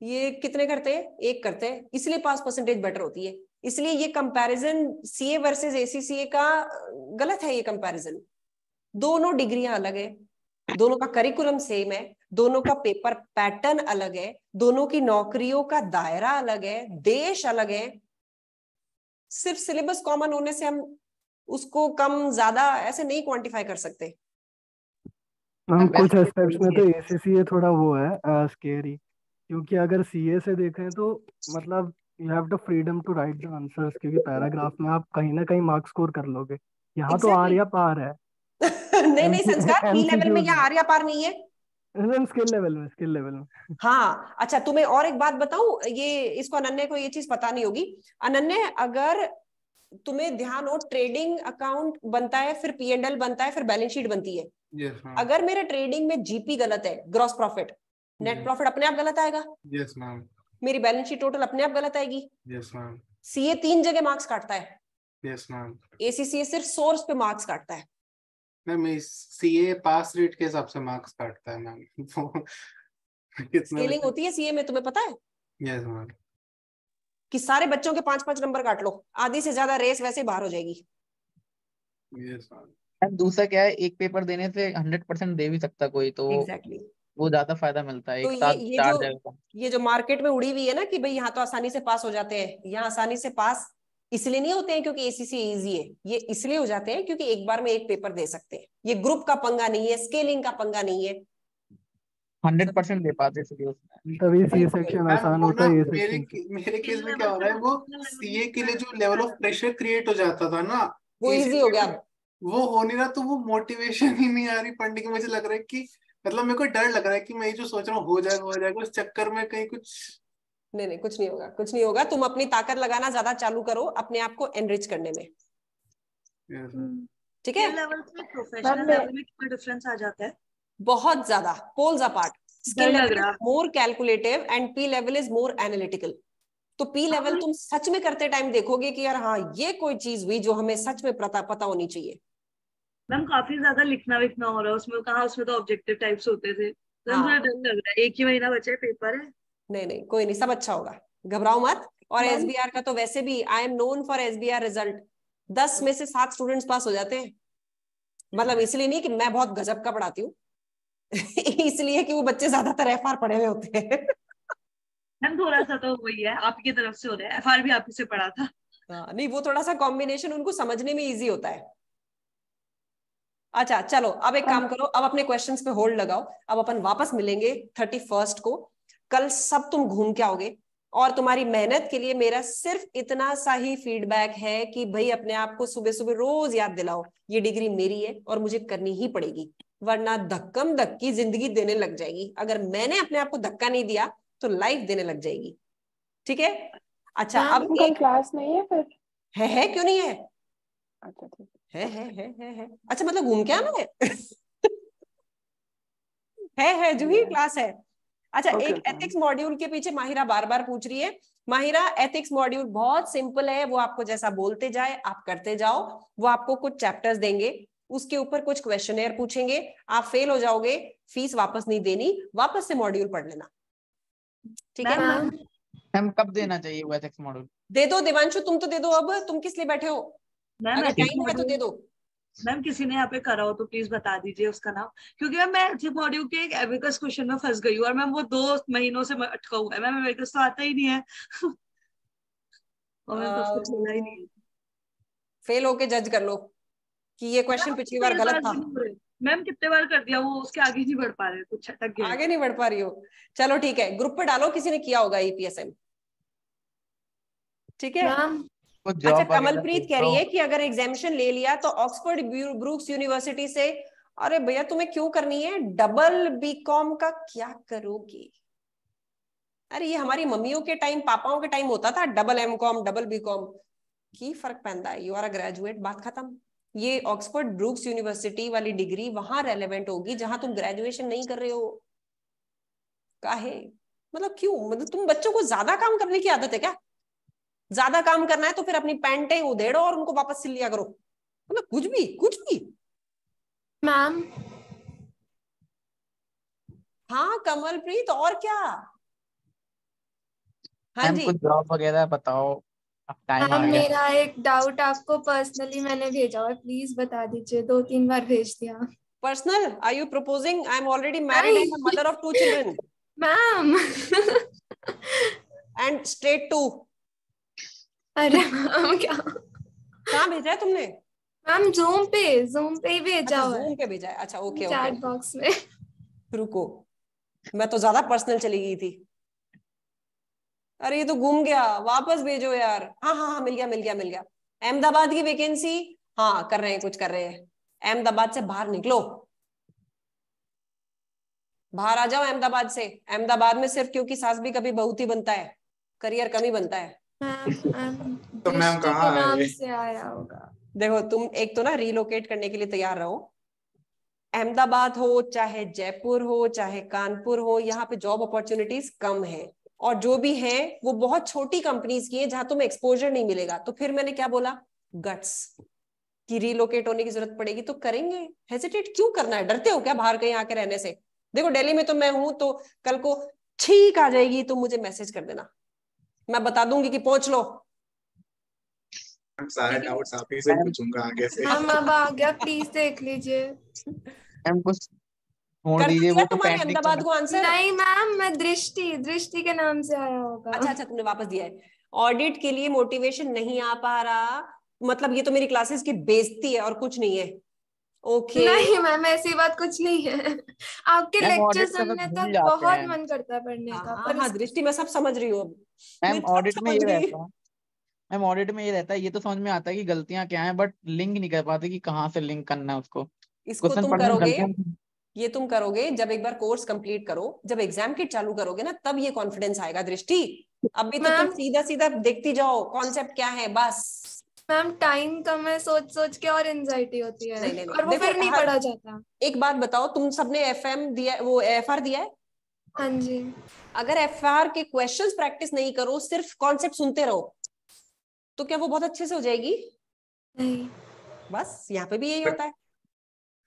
ये कितने करते हैं? 1 करते हैं, इसलिए पास परसेंटेज बेटर होती है। इसलिए ये कंपैरिजन सीए वर्सेस एसीसीए का गलत है। ये कंपैरिजन, दोनों डिग्रियां अलग है, दोनों का करिकुलम सेम है, दोनों का पेपर पैटर्न अलग है, दोनों की नौकरियों का दायरा अलग है, देश अलग है। सिर्फ सिलेबस कॉमन होने से हम उसको कम ज्यादा ऐसे नहीं क्वांटिफाई कर सकते। हम कुछ एस्पेक्ट्स में तो एसीसीए थोड़ा वो है स्केरी, क्योंकि अगर सीए से देखें तो मतलब you have the freedom to write the answers, क्योंकि पैराग्राफ में आप कहीं ना कहीं मार्क्स स्कोर कर लोगे। यहाँ तो आर या पार है। नहीं नहीं संस्कार, पी लेवल में यहाँ आर या पार नहीं है, स्किल लेवल में। हाँ अच्छा, तुम्हें और एक बात बताऊं, ये इसको अनन्या को ये चीज पता नहीं होगी। अनन्या, अगर तुम्हें ध्यान हो, ट्रेडिंग अकाउंट बनता है, फिर P&L बनता है, फिर बैलेंस शीट बनती है। yes, अगर मेरे ट्रेडिंग में जीपी गलत है, ग्रॉस प्रॉफिट, नेट प्रॉफिट अपने आप गलत आएगा। Yes ma'am. मेरी बैलेंस शीट टोटल अपने आप गलत आएगी। Yes ma'am. सीए 3 जगह मार्क्स काटता है। Yes ma'am. एसीसीए सिर्फ सोर्स पे मार्क्स काटता है। मैम सीए पास रेट के हिसाब से मार्क्स काटता है मैम। स्केलिंग होती है सीए में, तुम्हें पता है? Yes ma'am. कि सारे बच्चों के 5-5 नंबर काट लो, आधी से ज्यादा रेस वैसे बाहर हो जाएगी। Yes ma'am. दूसरा क्या है, एक पेपर देने से 100% दे भी सकता कोई, तो एग्जैक्टली वो ज्यादा फायदा मिलता है। तो एक साथ ये 4 जो जगह का। ये जो मार्केट में उड़ी हुई है ना कि भाई यहाँ तो आसानी से पास हो जाते हैं, यहाँ आसानी से पास इसलिए नहीं होते हैं क्योंकि एसीसी इजी है, ये इसलिए हो जाते हैं क्योंकि एक बार में एक पेपर दे सकते हैं। ये ग्रुप का पंगा नहीं है, स्केलिंग का पंगा नहीं है, 100% दे पाते इसलिए उसमें। तभी सी सेक्शन आसान होता है। मेरे केस में क्या हो रहा है, वो सीए के लिए जो लेवल ऑफ प्रेशर क्रिएट हो जाता था ना, वो इजी हो गया अब। वो हो नहीं रहा, तो वो मोटिवेशन ही नहीं आ रही पढ़ने की। मुझे लग रहा है कि मतलब मेरे को डर लग रहा है कि मैं ये जो सोच रहा हूँ हो जाएगा उस चक्कर में कहीं कुछ नहीं, कुछ नहीं होगा, कुछ नहीं होगा। तुम अपनी ताकत लगाना ज्यादा चालू करो अपने आप को एनरिच करने में, ठीक है? लेवल से प्रोफेशनल लेवल में कितना डिफरेंस आ जाता है? बहुत ज्यादा, poles apart. Skill level is more calculative and P level is more analytical. तो पी लेवल तुम सच में करते टाइम देखोगे कि यार हाँ ये कोई चीज हुई जो हमें सच में पता होनी चाहिए। मैम काफी ज्यादा लिखना विखना हो रहा है उसमें, कहा उसमें तो ऑब्जेक्टिव टाइप्स होते थे, तो मुझे डर लग रहा है। 1 ही महीना बचा है, पेपर है। नहीं कोई नहीं, सब अच्छा होगा, घबराओ मत। और एसबीआर का तो वैसे भी I am known for SBR result, 10 में से 7 स्टूडेंट्स पास हो जाते हैं। मतलब इसलिए नहीं कि मैं बहुत गजब का पढ़ाती हूँ इसलिए कि वो बच्चे ज्यादातर एफआर पढ़े हुए होते हैं मैम थोड़ा सा तो वही है, आपकी तरफ से हो रहा है, एफआर भी आप ही से पढ़ा था। नहीं, वो थोड़ा सा कॉम्बिनेशन उनको समझने में इजी होता है। अच्छा चलो, अब एक काम करो, अब अपने क्वेश्चंस पे होल्ड लगाओ। अब अपन वापस मिलेंगे 31 को। कल सब तुम घूम के आओगे, और तुम्हारी मेहनत के लिए मेरा सिर्फ इतना सा ही फीडबैक है कि भाई अपने आप को सुबह सुबह रोज याद दिलाओ, ये डिग्री मेरी है और मुझे करनी ही पड़ेगी, वरना धक्कम धक्की जिंदगी देने लग जाएगी। अगर मैंने अपने आप को धक्का नहीं दिया तो लाइफ देने लग जाएगी, ठीक है? अच्छा अब कल क्लास नहीं है फिर? है क्यों नहीं है? अच्छा ठीक है। अच्छा मतलब घूम के आना है जूही क्लास है। अच्छा एक एथिक्स मॉड्यूल के पीछे माहिरा बार बार पूछ रही है। माहिरा, एथिक्स मॉड्यूल बहुत सिंपल है, वो आपको जैसा बोलते जाए आप करते जाओ। वो आपको कुछ चैप्टर्स देंगे, उसके ऊपर कुछ क्वेश्चनेयर पूछेंगे, आप फेल हो जाओगे, फीस वापस नहीं देनी, वापस से मॉड्यूल पढ़ लेना, ठीक है? मैम कब देना चाहिए वो एथिक्स मॉड्यूल? दे दो देवांशु, तुम तो दे दो, अब तुम किस लिए बैठे हो? अगर टाइम है तो दे दो। मैम किसी ने यहाँ पे करा हो तो प्लीज बता दीजिए उसका नाम, क्योंकि मैम मैं एथिक्स मॉड्यूल के एक एबिकस क्वेश्चन में फंस गई हूँ और मैम वो 2 महीनों से अटका हुआ है। मैम एबिकस तो आता ही नहीं है और मैंने तो बोला ही नहीं। फेल होके जज कर लो कि ये क्वेश्चन पिछली बार गलत था। मैम कितने बार कर दिया, वो उसके आगे नहीं बढ़ पा रहे, कुछ अटक गया। आगे नहीं बढ़ पा रही हो, चलो ठीक है, ग्रुप पे डालो, किसी ने किया होगा ईपीएसएम, ठीक है? अच्छा कमलप्रीत कह रही है कि अगर एग्जामिनेशन ले लिया तो ऑक्सफोर्ड ब्रूक्स यूनिवर्सिटी से। अरे भैया तुम्हें क्यों करनी है? डबल बीकॉम का क्या करोगे? अरे ये हमारी मम्मियों के टाइम, पापाओं के टाइम होता था डबल एमकॉम डबल बीकॉम, की फर्क पैंदा है? यू आर अ ग्रेजुएट, बात खत्म। ये ऑक्सफोर्ड ब्रूक्स यूनिवर्सिटी वाली डिग्री वहां रेलेवेंट होगी जहां तुम ग्रेजुएशन नहीं कर रहे हो। काहे? मतलब क्यों? मतलब तुम बच्चों को ज्यादा काम करने की आदत है क्या? ज्यादा काम करना है तो फिर अपनी पैंटें उधेड़ो और उनको वापस सिल लिया करो। मतलब कुछ भी मैम हाँ कमलप्रीत, और क्या। हाँ मैम जी, कुछ जॉब वगैरह बताओ, अब टाइम आ मैम गया। मेरा एक डाउट आपको पर्सनली मैंने भेजा हुआ है, प्लीज बता दीजिए, 2-3 बार भेज दिया। Personal, are you proposing? I am already married and mother of 2 children ma'am and straight too. अरे मैम क्या, कहाँ भेजा है तुमने? मैम जूम पे ही भेजा अच्छा हुआ है, जूम पे भेजा है, अच्छा ओके ओके। चैट बॉक्स में। रुको, मैं तो ज्यादा पर्सनल चली गई थी। अरे ये तो घूम गया, वापस भेजो यार। हाँ हाँ हाँ, मिल गया मिल गया मिल गया। अहमदाबाद की वैकेंसी, हाँ कर रहे हैं, कुछ कर रहे हैं। अहमदाबाद से बाहर निकलो, बाहर आ जाओ अहमदाबाद से। अहमदाबाद में सिर्फ क्योंकि सास भी कभी बहू ही बनता है, करियर कम ही बनता है। मैम तो मैम दृष्टि कहाँ के नाम आए? से आया होगा। देखो तुम एक तो ना रिलोकेट करने के लिए तैयार रहो। अहमदाबाद हो चाहे जयपुर हो चाहे कानपुर हो, यहाँ पे जॉब अपॉर्चुनिटीज कम है, और जो भी है वो बहुत छोटी कंपनीज की है जहां तुम्हें एक्सपोजर नहीं मिलेगा। तो फिर मैंने क्या बोला, गट्स कि रिलोकेट होने की जरूरत पड़ेगी तो करेंगे। हेजिटेट क्यों करना है, डरते हो क्या बाहर कहीं आके रहने से? देखो दिल्ली में तो मैं हूं, तो कल को ठीक आ जाएगी तो मुझे मैसेज कर देना, मैं बता दूंगी कि पहुंच लो। सारे डाउट्स आप ही से पूछूंगा आगे से। मैम अब आ गया, प्लीज देख लीजिए। मैम कुछ छोड़ कर दीजिए, दिया वो तो तुम्हारे पेंडिंग अहमदाबाद को आंसर? नहीं मैम, मैं दृष्टि के नाम से आया होगा। अच्छा अच्छा, तुमने वापस दिया है। ऑडिट के लिए मोटिवेशन नहीं आ पा रहा, मतलब ये तो मेरी क्लासेस की बेइज्जती है और कुछ नहीं है। ओके नहीं मैम, ऐसी बात कुछ नहीं है। आपके मैम लेक्चर ऑडिट में सब सुनने भूल तक जाते बहुत हैं। मन करता है पढ़ने का, हाँ पर हाँ दृष्टि, मैं सब समझ रही हूँ अब, मैं मैम सब ऑडिट में समझ ये गई। रहता है, मैम ऑडिट में ये रहता है, ये तो समझ में आता है कि गलतियां क्या हैं, बट लिंक नहीं कर पाते कि कहाँ से लिंक करना है उसको। इसको क्वेश्चन तुम पढ़ने में करोगे, गलतियां। ये तुम करोगे जब एक बार कोर्स कंप्लीट करो, जब एग्जाम किट चालू करोगे ना, तब ये कॉन्फिडेंस आएगा दृष्टि। अभी तो तुम मैम सीधा सीधा देखती जाओ कॉन्सेप्ट क्या है बस। मैम टाइम कम है, सोच सोच के और एंजाइटी होती है, नहीं नहीं नहीं, और वो देखो फिर नहीं पढ़ा जाता। एक बात बताओ, तुम सबने एफएम दिया, वो एफआर दिया है? हाँ जी। अगर एफआर के क्वेश्चंस प्रैक्टिस नहीं करो, सिर्फ कॉन्सेप्ट सुनते रहो, तो क्या वो बहुत अच्छे से हो जाएगी? नहीं बस यहाँ पे भी यही होता है।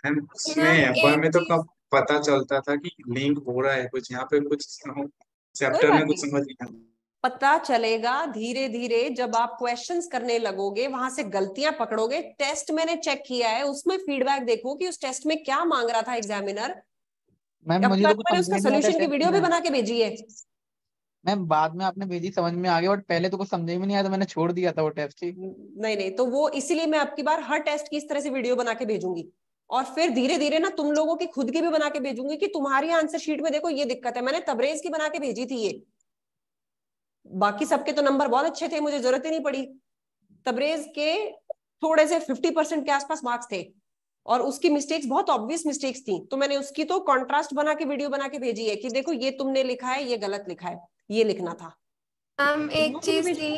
उसमें मैम एफआई एक में तो चीज, कब पता चलता था कि लिंक हो रहा है कुछ, यहाँ पे कुछ कोई चैप्टर बात में कुछ नहीं, समझ नहीं आता। पता चलेगा धीरे धीरे जब आप क्वेश्चंस करने लगोगे, वहां से गलतियां पकड़ोगे। टेस्ट मैंने चेक किया है, उसमें फीडबैक देखो कि उस टेस्ट में क्या मांग रहा था एग्जामिनर। मैम अब मुझे तक तो कुछ मैंने समझ उसका में नहीं आता सोल्यूशन की टेस्ट वीडियो भी में। बना के भेजी है। मैम बाद में आपने भेजी, समझ में आ गया, बट पहले तो कुछ समझ में नहीं आया, तो मैंने छोड़ दिया था वो टेस्ट ही। नहीं नहीं, तो वो इसीलिए मैं आपकी बार हर टेस्ट की इस तरह से वीडियो बना के भेजूंगी, और फिर धीरे धीरे ना तुम लोगों की खुद की भी बना के भेजूंगी कि तुम्हारी आंसर शीट में देखो ये दिक्कत है। मैंने तबरेज की बना के भेजी थी ये, बाकी सबके तो नंबर बहुत अच्छे थे, मुझे जरूरत ही नहीं पड़ी। तबरेज के थोड़े से 50% के आसपास मार्क्स थे, और उसकी मिस्टेक्स बहुत ऑब्वियस मिस्टेक्स थी, तो मैंने उसकी तो कॉन्ट्रास्ट बना के वीडियो बना के भेजी है कि देखो ये तुमने लिखा है, ये गलत लिखा है, ये लिखना था। मैम एक चीज थी,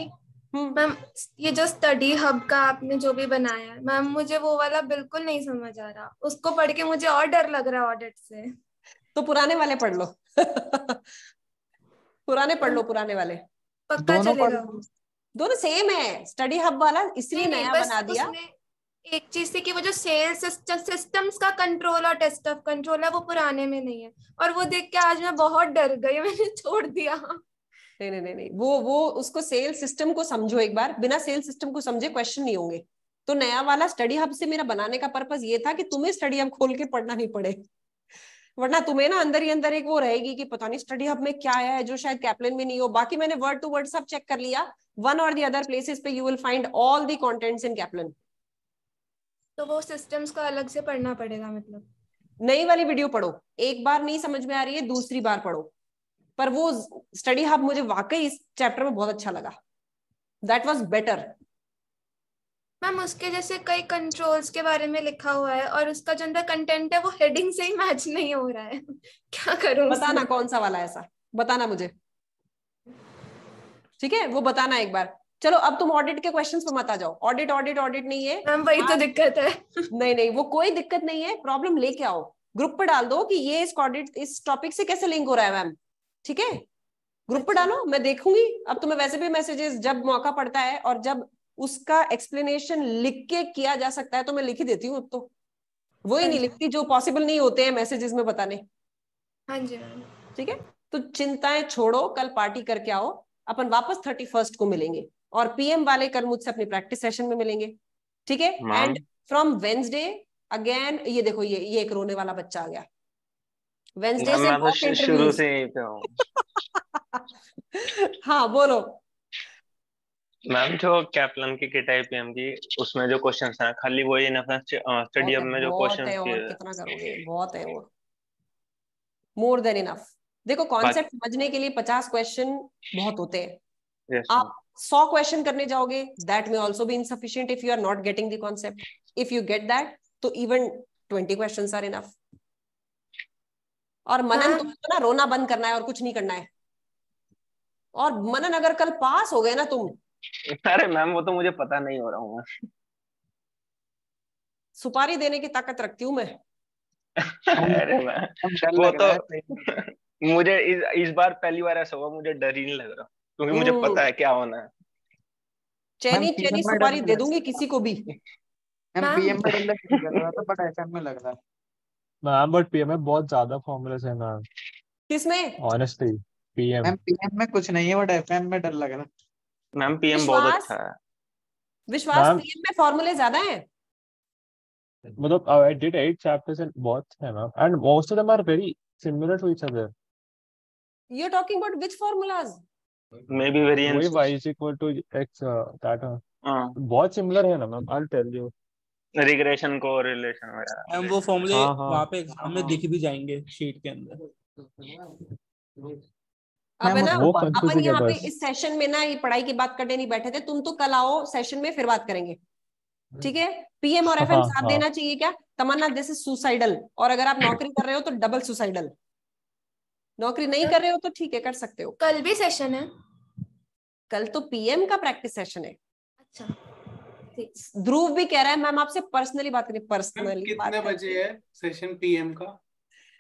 मैम ये जो स्टडी हब का आपने जो भी बनाया है मैम, मुझे वो वाला बिल्कुल नहीं समझ आ रहा, उसको पढ़ के मुझे और डर लग रहा है ऑडिट से। तो पुराने वाले पढ़ लो पुराने पढ़ लो, पुराने वाले पक्का दोनों पढ़ चलेगा? दोनों सेम है। स्टडी हब वाला इसलिए नहीं नया बस बना दिया। उसमें एक चीज थी कि वो जो सेल्स सिस्टम्स का कंट्रोल और टेस्ट ऑफ कंट्रोल है, वो पुराने में नहीं है, और वो देख के आज मैं बहुत डर गई, मैंने छोड़ दिया। नहीं नहीं नहीं नहीं, वो उसको सेल सिस्टम को समझो एक बार, बिना सेल सिस्टम को समझे क्वेश्चन नहीं होंगे। तो नया वाला स्टडी हब से मेरा बनाने का पर्पस ये था कि तुम्हें स्टडी हब खोल के पढ़ना नहीं पड़े, वरना तुम्हें ना अंदर ही अंदर एक वो रहेगी कि पता नहीं स्टडी हब में क्या है जो शायद कैप्लन में नहीं हो। बाकी मैंने वर्ड टू वर्ड सब चेक कर लिया, वन और दी अदर प्लेसेस पे you will find all the contents in Kaplan. तो वो सिस्टम्स को अलग से पढ़ना पड़ेगा मतलब? नई वाली वीडियो पढ़ो, एक बार नहीं समझ में आ रही है दूसरी बार पढ़ो। पर वो स्टडी हब मुझे वाकई इस चैप्टर में बहुत अच्छा लगा, दैट वाज बेटर। मैम उसके जैसे कई कंट्रोल्स के बारे में लिखा हुआ है, और उसका जो अंदर कंटेंट है वो हेडिंग से ही मैच नहीं हो रहा है क्या करूं बताना उसमें? कौन सा वाला ऐसा, बताना मुझे, ठीक है वो बताना एक बार। चलो अब तुम ऑडिट के क्वेश्चंस पे मत आ जाओ, ऑडिट ऑडिट ऑडिट नहीं है मैम वही तो दिक्कत है। नहीं नहीं, वो कोई दिक्कत नहीं है, प्रॉब्लम लेके आओ, ग्रुप पे डाल दो कि ये इस ऑडिट इस टॉपिक से कैसे लिंक हो रहा है मैम, ठीक है ग्रुप पे डालो, मैं देखूंगी। अब तुम्हें वैसे भी मैसेजेस जब मौका पड़ता है और जब उसका एक्सप्लेनेशन लिख के किया जा सकता है तो मैं लिख ही देती हूँ। अब तो वही नहीं लिखती जो पॉसिबल नहीं होते हैं मैसेजेस में बताने। हाँ जी मैम। ठीक है, तो चिंताएं छोड़ो, कल पार्टी करके आओ, अपन वापस 31st को मिलेंगे, और पीएम वाले कल मुझसे अपनी प्रैक्टिस सेशन में मिलेंगे, ठीक है। एंड फ्रॉम वेंसडे अगेन, ये देखो ये एक रोने वाला बच्चा आ गया। वेंसडे से मैं तो मॉक शुरू इंटरव्यूज। से यहीं पे हूँ। हाँ बोलो। मैम जो कैप्लन की किटाई पीएम की, उसमें जो क्वेश्चंस हैं खाली वही स्टडी अब में जो बहुत क्वेश्चंस है, और किए कितना करोगे, बहुत है, और मोर देन इनफ। देखो कॉन्सेप्ट समझने के लिए 50 क्वेश्चन बहुत होते हैं। yes, आप 100 क्वेश्चन करने जाओगे, दैट में also be insufficient if you are not getting the concept. If you get that, तो इवन 20 क्वेश्चंस आर इनफ। और मनन तुमको ना रोना बंद करना है और कुछ नहीं करना है। और मनन अगर कल पास हो गए ना तुम, अरे मैम वो तो मुझे पता नहीं हो रहा हूँ मैं। सुपारी देने की ताकत रखती हूँ मैं। अरे मैम वो तो मुझे इस बार पहली बार ऐसा हुआ, मुझे डर ही नहीं लग रहा, क्योंकि मुझे पता है क्या होना है। चैनी सुपारी दे दूंगी किसी को भी। पीएम में डर लग रहा था, बट एफएम में लग रहा है मैम, बट पीएम में बहुत ज्यादा फॉर्मूलाज है मैम। किसमें? Honestly PM. मैम पीएम में कुछ नहीं है, बट एफएम में डर लग रहा है। मैम पीएम बहुत अच्छा है। विश्वास, पीएम में फॉर्मूले ज्यादा हैं। मतलब I did 8 chapters and बहुत है ma'am, and most of them are very similar to each other. You're talking about which formulas? Maybe variance. वही y is equal to x that बहुत similar है ना ma'am, I'll tell you. Regression को relation वगैरह। Ma'am वो फॉर्मूले वहाँ पे एग्जाम में दिख भी जाएंगे शीट के अंदर। अब है ना, अपन यहाँ पे इस सेशन में ना ये पढ़ाई की बात करने नहीं बैठे थे, तुम तो कल आओ सेशन में, फिर बात करेंगे, ठीक है। पीएम और एफएम साथ देना चाहिए क्या? तमन्ना, दिस इज सुसाइडल। और अगर आप नौकरी कर रहे हो तो डबल सुसाइडल। नौकरी नहीं कर रहे हो तो ठीक है, कर सकते हो। कल भी सेशन है? कल तो पीएम का प्रैक्टिस सेशन है। अच्छा, ध्रुव भी कह रहा है मैम आपसे पर्सनली बात करें। पर्सनली कितने बजे है सेशन पीएम का?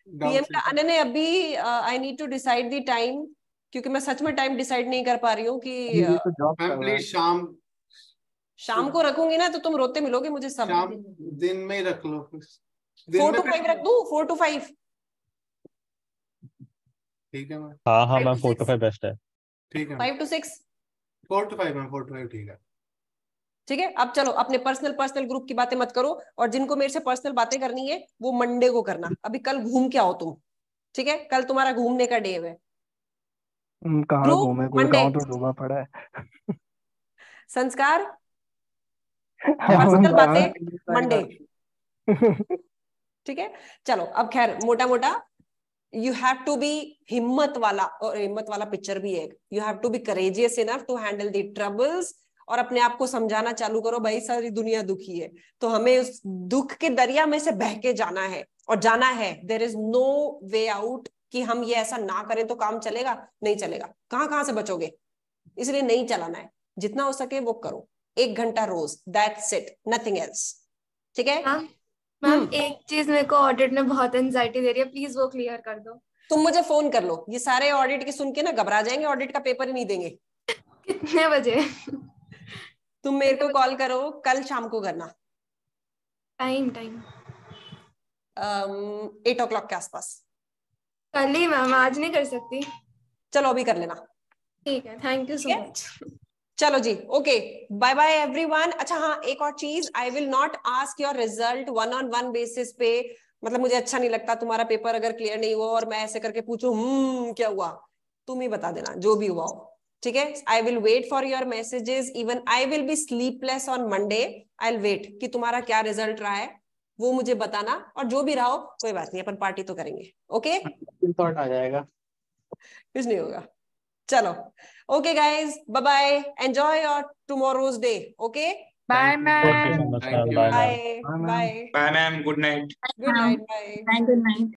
पीएम का अनन्या अभी I need to decide the time, क्योंकि मैं सच में टाइम डिसाइड नहीं कर पा रही हूँ कि प्लीज शाम को रखूंगी ना तो तुम रोते मिलोगे मुझे सब। शाम दिन में ही रख लो। 4 to 5 रख दूं? 4 to 5 ठीक है मैम। हाँ मैम 4 to 5 बेस्ट है। ठीक है 5 to 6 4 to 5 मैम 4 to 5 ठीक है। ठीक है, अब चलो अपने पर्सनल ग्रुप की बातें मत करो, और जिनको मेरे से पर्सनल बातें करनी है वो मंडे को करना। अभी कल घूम के आओ तुम, ठीक है। कल तुम्हारा घूमने का डे है। कहाँ घूमे, कोई गाँव तो डूबा पड़ा है। संस्कार पर्सनल बातें मंडे, ठीक है। चलो अब खैर मोटा मोटा यू हैव टू बी हिम्मत वाला, और हिम्मत वाला पिक्चर भी है। You have to be courageous enough to handle the troubles, और अपने आप को समझाना चालू करो भाई सारी दुनिया दुखी है, तो हमें उस दुख के दरिया में से बह के जाना है, और जाना है। There is no way out कि हम ये ऐसा ना करें तो काम चलेगा, नहीं चलेगा। कहां से बचोगे, इसलिए नहीं चलाना है। जितना हो सके वो करो, 1 घंटा रोज, दैट्स इट, नथिंग एल्स, ठीक है। मैम एक चीज मेरे को ऑडिट में बहुत एंजाइटी दे रही है, प्लीज वो क्लियर कर दो। तुम मुझे फोन कर लो, ये सारे ऑडिट के सुन के ना घबरा जाएंगे, ऑडिट का पेपर ही नहीं देंगे। कितने बजे? तुम मेरे को कॉल करो, कल शाम को करना। टाइम 8 o'clock के आसपास। कल ही मैम, आज नहीं कर सकती? चलो अभी कर लेना। ठीक है, थैंक यू सो मच। चलो जी, ओके, बाय बाय एवरीवन। अच्छा हाँ, एक और चीज, I will not ask your result 1-on-1 basis पे। मतलब मुझे अच्छा नहीं लगता तुम्हारा पेपर अगर क्लियर नहीं हुआ और मैं ऐसे करके पूछूं क्या हुआ, तुम ही बता देना जो भी हुआ हो, ठीक है। I will wait for your messages, even I will be sleepless on Monday. I will wait कि तुम्हारा क्या रिजल्ट रहा है वो मुझे बताना, और जो भी रहा हो कोई बात नहीं, अपन पार्टी तो करेंगे, ओके। थॉट आ जाएगा, कुछ नहीं होगा। चलो okay guys, bye bye, enjoy your tomorrow's day, okay. Bye ma'am. Bye bye bye ma'am, good night. Good night, bye. Good night.